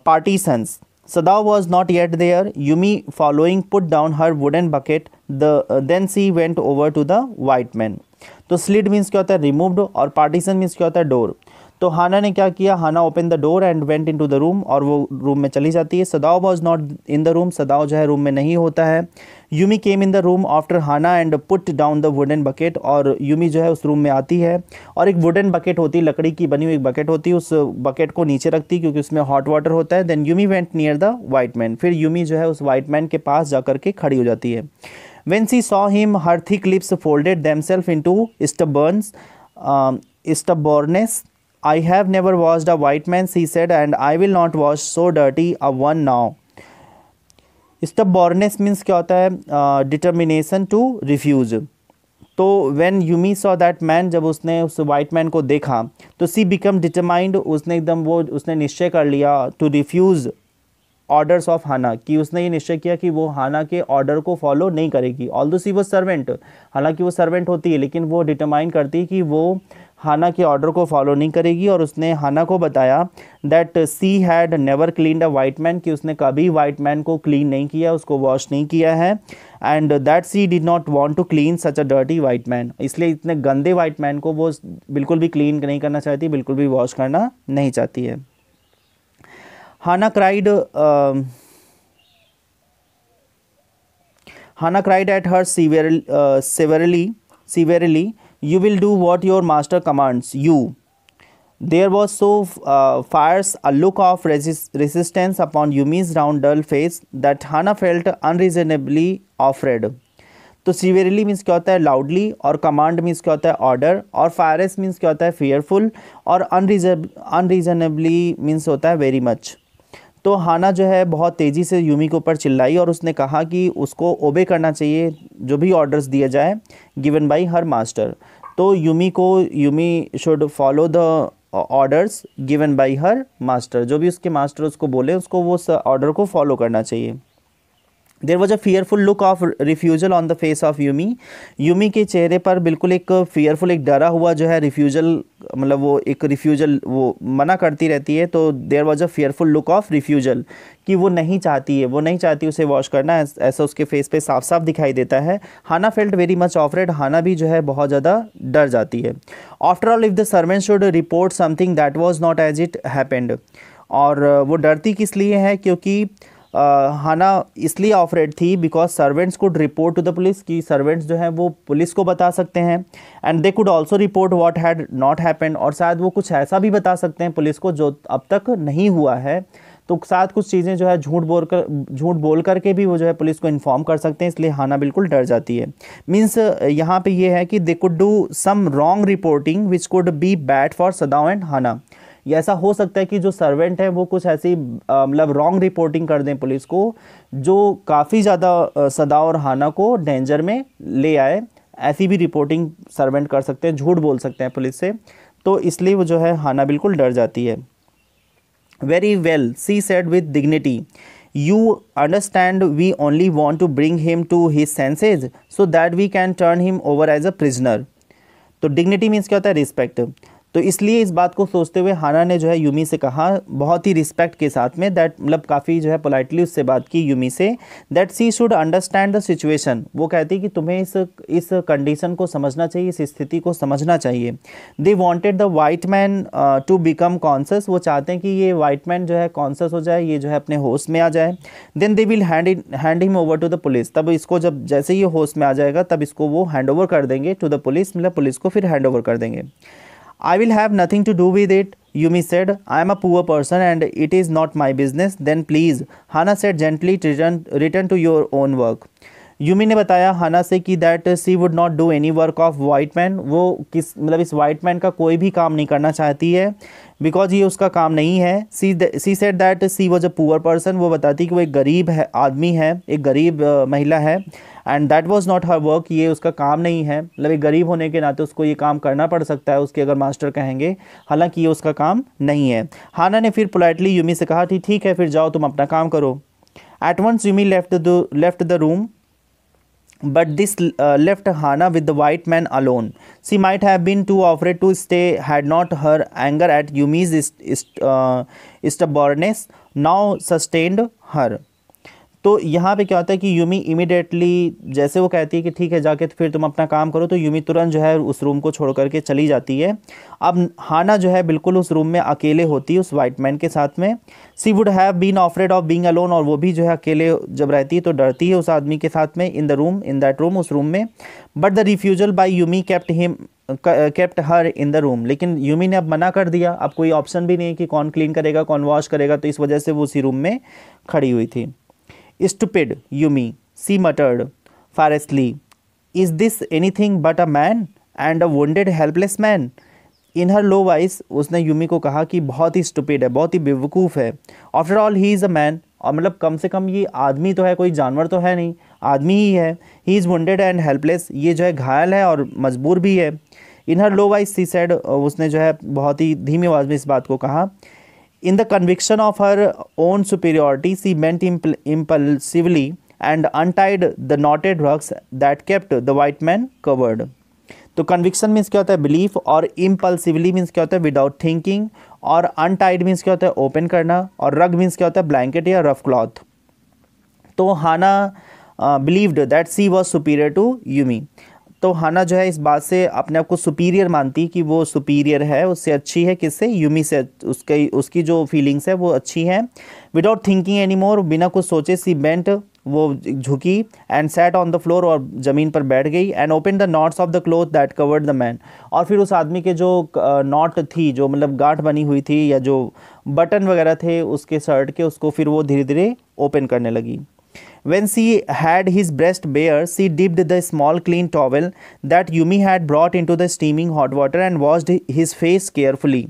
partitions. Sadao was not yet there. Yumi, following, put down her wooden bucket. Then she went over to the white man. तो slid means क्या होता है, removed, और partition means क्या होता है, door. तो हाना ने क्या किया, Hana open the door and went into the room, और वो रूम में चली जाती है। Sadao was not in the room, Sadao जो है रूम में नहीं होता है। Yumi came in the room after Hana and put down the wooden bucket, और यूमी जो है उस रूम में आती है और एक वुडन बकेट होती है, लकड़ी की बनी हुई एक बकेट होती है, उस बकेट को नीचे रखती है क्योंकि उसमें हॉट वाटर होता है। Then Yumi went near the white man, फिर यूमी जो है उस वाइट मैन के पास जा करके खड़ी हो जाती है। When she saw him, her thick lips folded themselves into stubbornness. I have never washed a white man, she said, and I will not wash so dirty a one now. Stubbornness means क्या होता है, determination to refuse. तो when Yumi saw that man, जब उसने उस white man को देखा तो she became determined, उसने एकदम उसने निश्चय कर लिया to refuse ऑर्डर्स ऑफ हाना, कि उसने ये निश्चय किया कि वो हाना के ऑर्डर को फॉलो नहीं करेगी। ऑल्दो सी वो सर्वेंट, हालांकि वो सर्वेंट होती है, लेकिन वो डिटरमाइन करती है कि वो हाना के ऑर्डर को फॉलो नहीं करेगी। और उसने हाना को बताया that she had never cleaned a white man, कि उसने कभी वाइट मैन को क्लीन नहीं किया, उसको वॉश नहीं किया है। And that she did not want to clean such a dirty white man, इसलिए इतने गंदे वाइट मैन को वो बिल्कुल भी क्लीन नहीं करना चाहती, बिल्कुल भी वॉश करना नहीं चाहती है। Hannah cried at her severely, "You will do what your master commands you." There was so fierce a look of resistance upon Yumi's round dull face that Hannah felt unreasonably afraid. तो severely means क्या होता है loudly, और command means क्या होता है order, और फायरस means क्या होता है फियरफुल, और अनरीजनेबली मीन्स होता है वेरी मच। तो हाना जो है बहुत तेज़ी से यूमी के ऊपर चिल्लाई और उसने कहा कि उसको ओबे करना चाहिए जो भी ऑर्डर्स दिया जाए गिवन बाय हर मास्टर। तो Yumi should follow the orders given by her master, जो भी उसके मास्टर उसको बोले उसको वो ऑर्डर को फॉलो करना चाहिए। There was a fearful look of refusal on the face of Yumi. Yumi के चेहरे पर बिल्कुल एक फियरफुल, एक डरा हुआ जो है रिफ्यूजल, मतलब वो एक रिफ्यूजल वो मना करती रहती है। तो there was a fearful look of refusal कि वो नहीं चाहती उसे वॉश करना, ऐसा उसके फेस पे साफ साफ दिखाई देता है। Hana felt very much afraid, Hana भी जो है बहुत ज़्यादा डर जाती है। After all if the servant should report something that was not as it happened, और वो डरती किस लिए है क्योंकि हाना इसलिए ऑफरेड थी because servants could report to the police, कि सर्वेंट्स जो हैं वो पुलिस को बता सकते हैं, and they could also report what had not happened, और शायद वो कुछ ऐसा भी बता सकते हैं पुलिस को जो अब तक नहीं हुआ है। तो साथ कुछ चीज़ें जो है झूठ बोल करके भी वो जो है पुलिस को इन्फॉर्म कर सकते हैं, इसलिए हाना बिल्कुल डर जाती है। मीन्स यहाँ पे ये है कि they could do some wrong reporting which could be bad for Sadao and Hana. ये ऐसा हो सकता है कि जो सर्वेंट है वो कुछ ऐसी मतलब रॉन्ग रिपोर्टिंग कर दें पुलिस को जो काफ़ी ज़्यादा सदाओ और हाना को डेंजर में ले आए। ऐसी भी रिपोर्टिंग सर्वेंट कर सकते हैं, झूठ बोल सकते हैं पुलिस से, तो इसलिए वो जो है हाना बिल्कुल डर जाती है। Very well she said with dignity, you understand we only want to bring him to his senses so that we can turn him over as a prisoner. तो डिग्निटी मीन्स क्या होता है रिस्पेक्ट। तो इसलिए इस बात को सोचते हुए हाना ने जो है यूमी से कहा बहुत ही रिस्पेक्ट के साथ में, दैट मतलब काफ़ी जो है पोलाइटली उससे बात की यूमी से, that she should understand the situation. वो कहती है कि तुम्हें इस कंडीशन को समझना चाहिए, इस स्थिति को समझना चाहिए। They wanted the white man to become conscious, वो चाहते हैं कि ये वाइट मैन जो है कॉन्शियस हो जाए, ये जो है अपने होश में आ जाए। Then they will hand him over to the police, तब इसको जब जैसे ये होश में आ जाएगा तब इसको वो हैंड ओवर कर देंगे टू द पुलिस, मतलब पुलिस को फिर हैंड ओवर कर देंगे। I will have nothing to do with it, Yumi said. I am a poor person and it is not my business. Then please, Hana said gently, return to your own work. Yumi ने बताया Hana से कि that she would not do any work of white man, वो किस मतलब इस white man का कोई भी काम नहीं करना चाहती है बिकॉज ये उसका काम नहीं है। She said that she was a poor person, वो बताती कि वो एक गरीब है आदमी है, एक गरीब महिला है, and that was not her work, ये उसका काम नहीं है। मतलब एक गरीब होने के नाते उसको ये काम करना पड़ सकता है उसके अगर मास्टर कहेंगे, हालांकि ये उसका काम नहीं है। हाना ने फिर पोलाइटली यूमी से कहा कि ठीक है फिर जाओ तुम अपना काम करो। At once Yumi left the room, but this left Hana with the white man alone. She might have been too afraid to stay had not her anger at Yumi's stubbornness now sustained her. तो यहाँ पे क्या होता है कि Yumi immediately जैसे वो कहती है कि ठीक है जाके फिर तुम अपना काम करो, तो यूमी तुरंत जो है उस रूम को छोड़ करके चली जाती है। अब हाना जो है बिल्कुल उस रूम में अकेले होती है उस वाइट मैन के साथ में। She would have been offered of being alone, और वो भी जो है अकेले जब रहती है तो डरती है उस आदमी के साथ में, इन दैट रूम, उस रूम में। But the refusal by Yumi kept her in the room, लेकिन यूमी ने अब मना कर दिया, अब कोई ऑप्शन भी नहीं कि कौन क्लीन करेगा कौन वॉश करेगा, तो इस वजह से वो उसी रूम में खड़ी हुई थी। Stupid, Yumi, she muttered fiercely. Is this anything but a man and a wounded helpless man? In her low voice, उसने यूमी को कहा कि बहुत ही स्टूपिड है, बहुत ही बेवकूफ़ है। After all, he is a man, और मतलब कम से कम ये आदमी तो है, कोई जानवर तो है नहीं, आदमी ही है। He is wounded and helpless, ये जो है घायल है और मजबूर भी है। In her low voice, she said, उसने जो है बहुत ही धीमी आवाज़ में इस बात को कहा। In the conviction of her own superiority, she bent impulsively and untied the knotted rugs that kept the white man covered. तो conviction means क्या होता है बिलीफ, और impulsively means क्या होता है विदाउट थिंकिंग, और untied means क्या होता है ओपन करना, और rug means क्या होता है ब्लैंकेट या रफ क्लॉथ। तो Hana believed that she was superior to Yumi. तो हाना जो है इस बात से अपने आप को सुपीरियर मानती कि वो सुपीरियर है, उससे अच्छी है, किससे, यूमी से। उसकी जो फीलिंग्स है वो अच्छी हैं। विदाउट थिंकिंग एनी मोर, बिना कुछ सोचे, सी बेंट, वो झुकी, and sat on the floor, और ज़मीन पर बैठ गई, and open the knots of the cloth that covered the man, और फिर उस आदमी के जो नॉट थी, जो मतलब गांठ बनी हुई थी या जो बटन वगैरह थे उसके शर्ट के, उसको फिर वो धीरे धीरे ओपन करने लगी। When she had his breast bare, she dipped the small clean towel that Yumi had brought into the steaming hot water and washed his face carefully.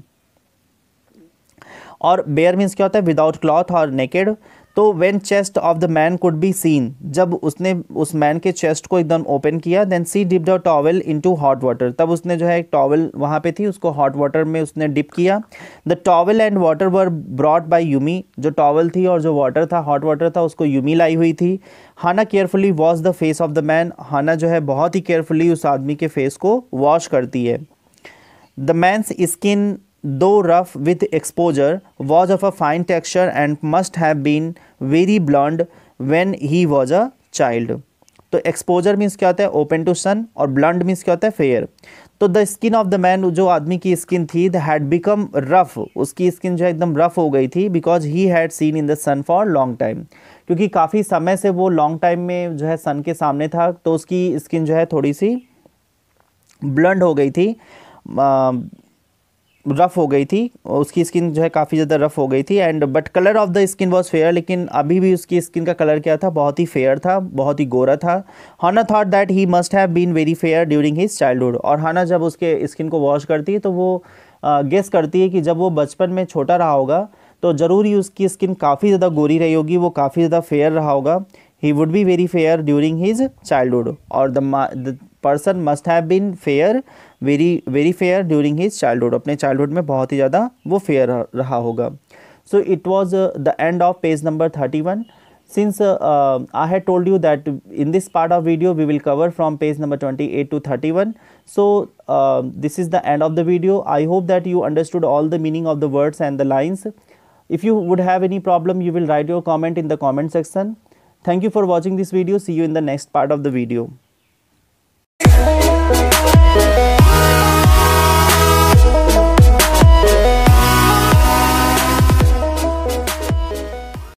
और बेयर मीन्स क्या होता है, विदाउट क्लॉथ और naked. तो when chest of the man could be seen, जब उसने उस man के चेस्ट को एकदम ओपन किया, देन सी डिप्ड अ टॉवल इनटू हॉट वाटर, तब उसने जो है एक टॉवल वहाँ पे थी, उसको हॉट वाटर में उसने डिप किया. The towel and water were brought by Yumi, जो टॉवल थी और जो वाटर था, हॉट वाटर था, उसको यूमी लाई हुई थी. Hana carefully wash the face of the man, Hana जो है बहुत ही केयरफुली उस आदमी के फेस को वॉश करती है. The man's skin though rough with exposure was of a fine texture and must have been very blunt when he was a child. तो एक्सपोजर मीन्स क्या होता है, ओपन टू सन, और ब्लंट मीन्स क्या होता है, फेयर. तो the skin of the man, जो आदमी की स्किन थी, द हैड बिकम रफ, उसकी स्किन जो है एकदम रफ हो गई थी, because he had seen in the sun for long time, क्योंकि काफ़ी समय से वो लॉन्ग टाइम में जो है सन के सामने था, तो उसकी स्किन जो है थोड़ी सी ब्लंट हो गई थी, रफ हो गई थी, उसकी स्किन जो है काफ़ी ज़्यादा रफ हो गई थी. And but colour of the skin was fair, लेकिन अभी भी उसकी स्किन का कलर क्या था, बहुत ही फेयर था, बहुत ही गोरा था. Hana thought that he must have been very fair during his childhood, और हाना जब उसके स्किन को वॉश करती है तो वो गेस करती है कि जब वो बचपन में छोटा रहा होगा तो ज़रूर ही उसकी स्किन काफ़ी ज़्यादा गोरी रही होगी, वो काफ़ी ज़्यादा फेयर रहा होगा. He would be very fair during his childhood, और the person must have been fair, very fair during his childhood, अपने चाइल्डहुड में बहुत ही ज़्यादा वो फेयर रहा होगा. So it was the end of page number 31. Since I had told you that in this part of video we will cover from page number 28 to 31. So this is the end of the video. I hope that you understood all the meaning of the words and the lines. If you would have any problem, you will write your comment in the comment section. Thank you for watching this video. See you in the next part of the video.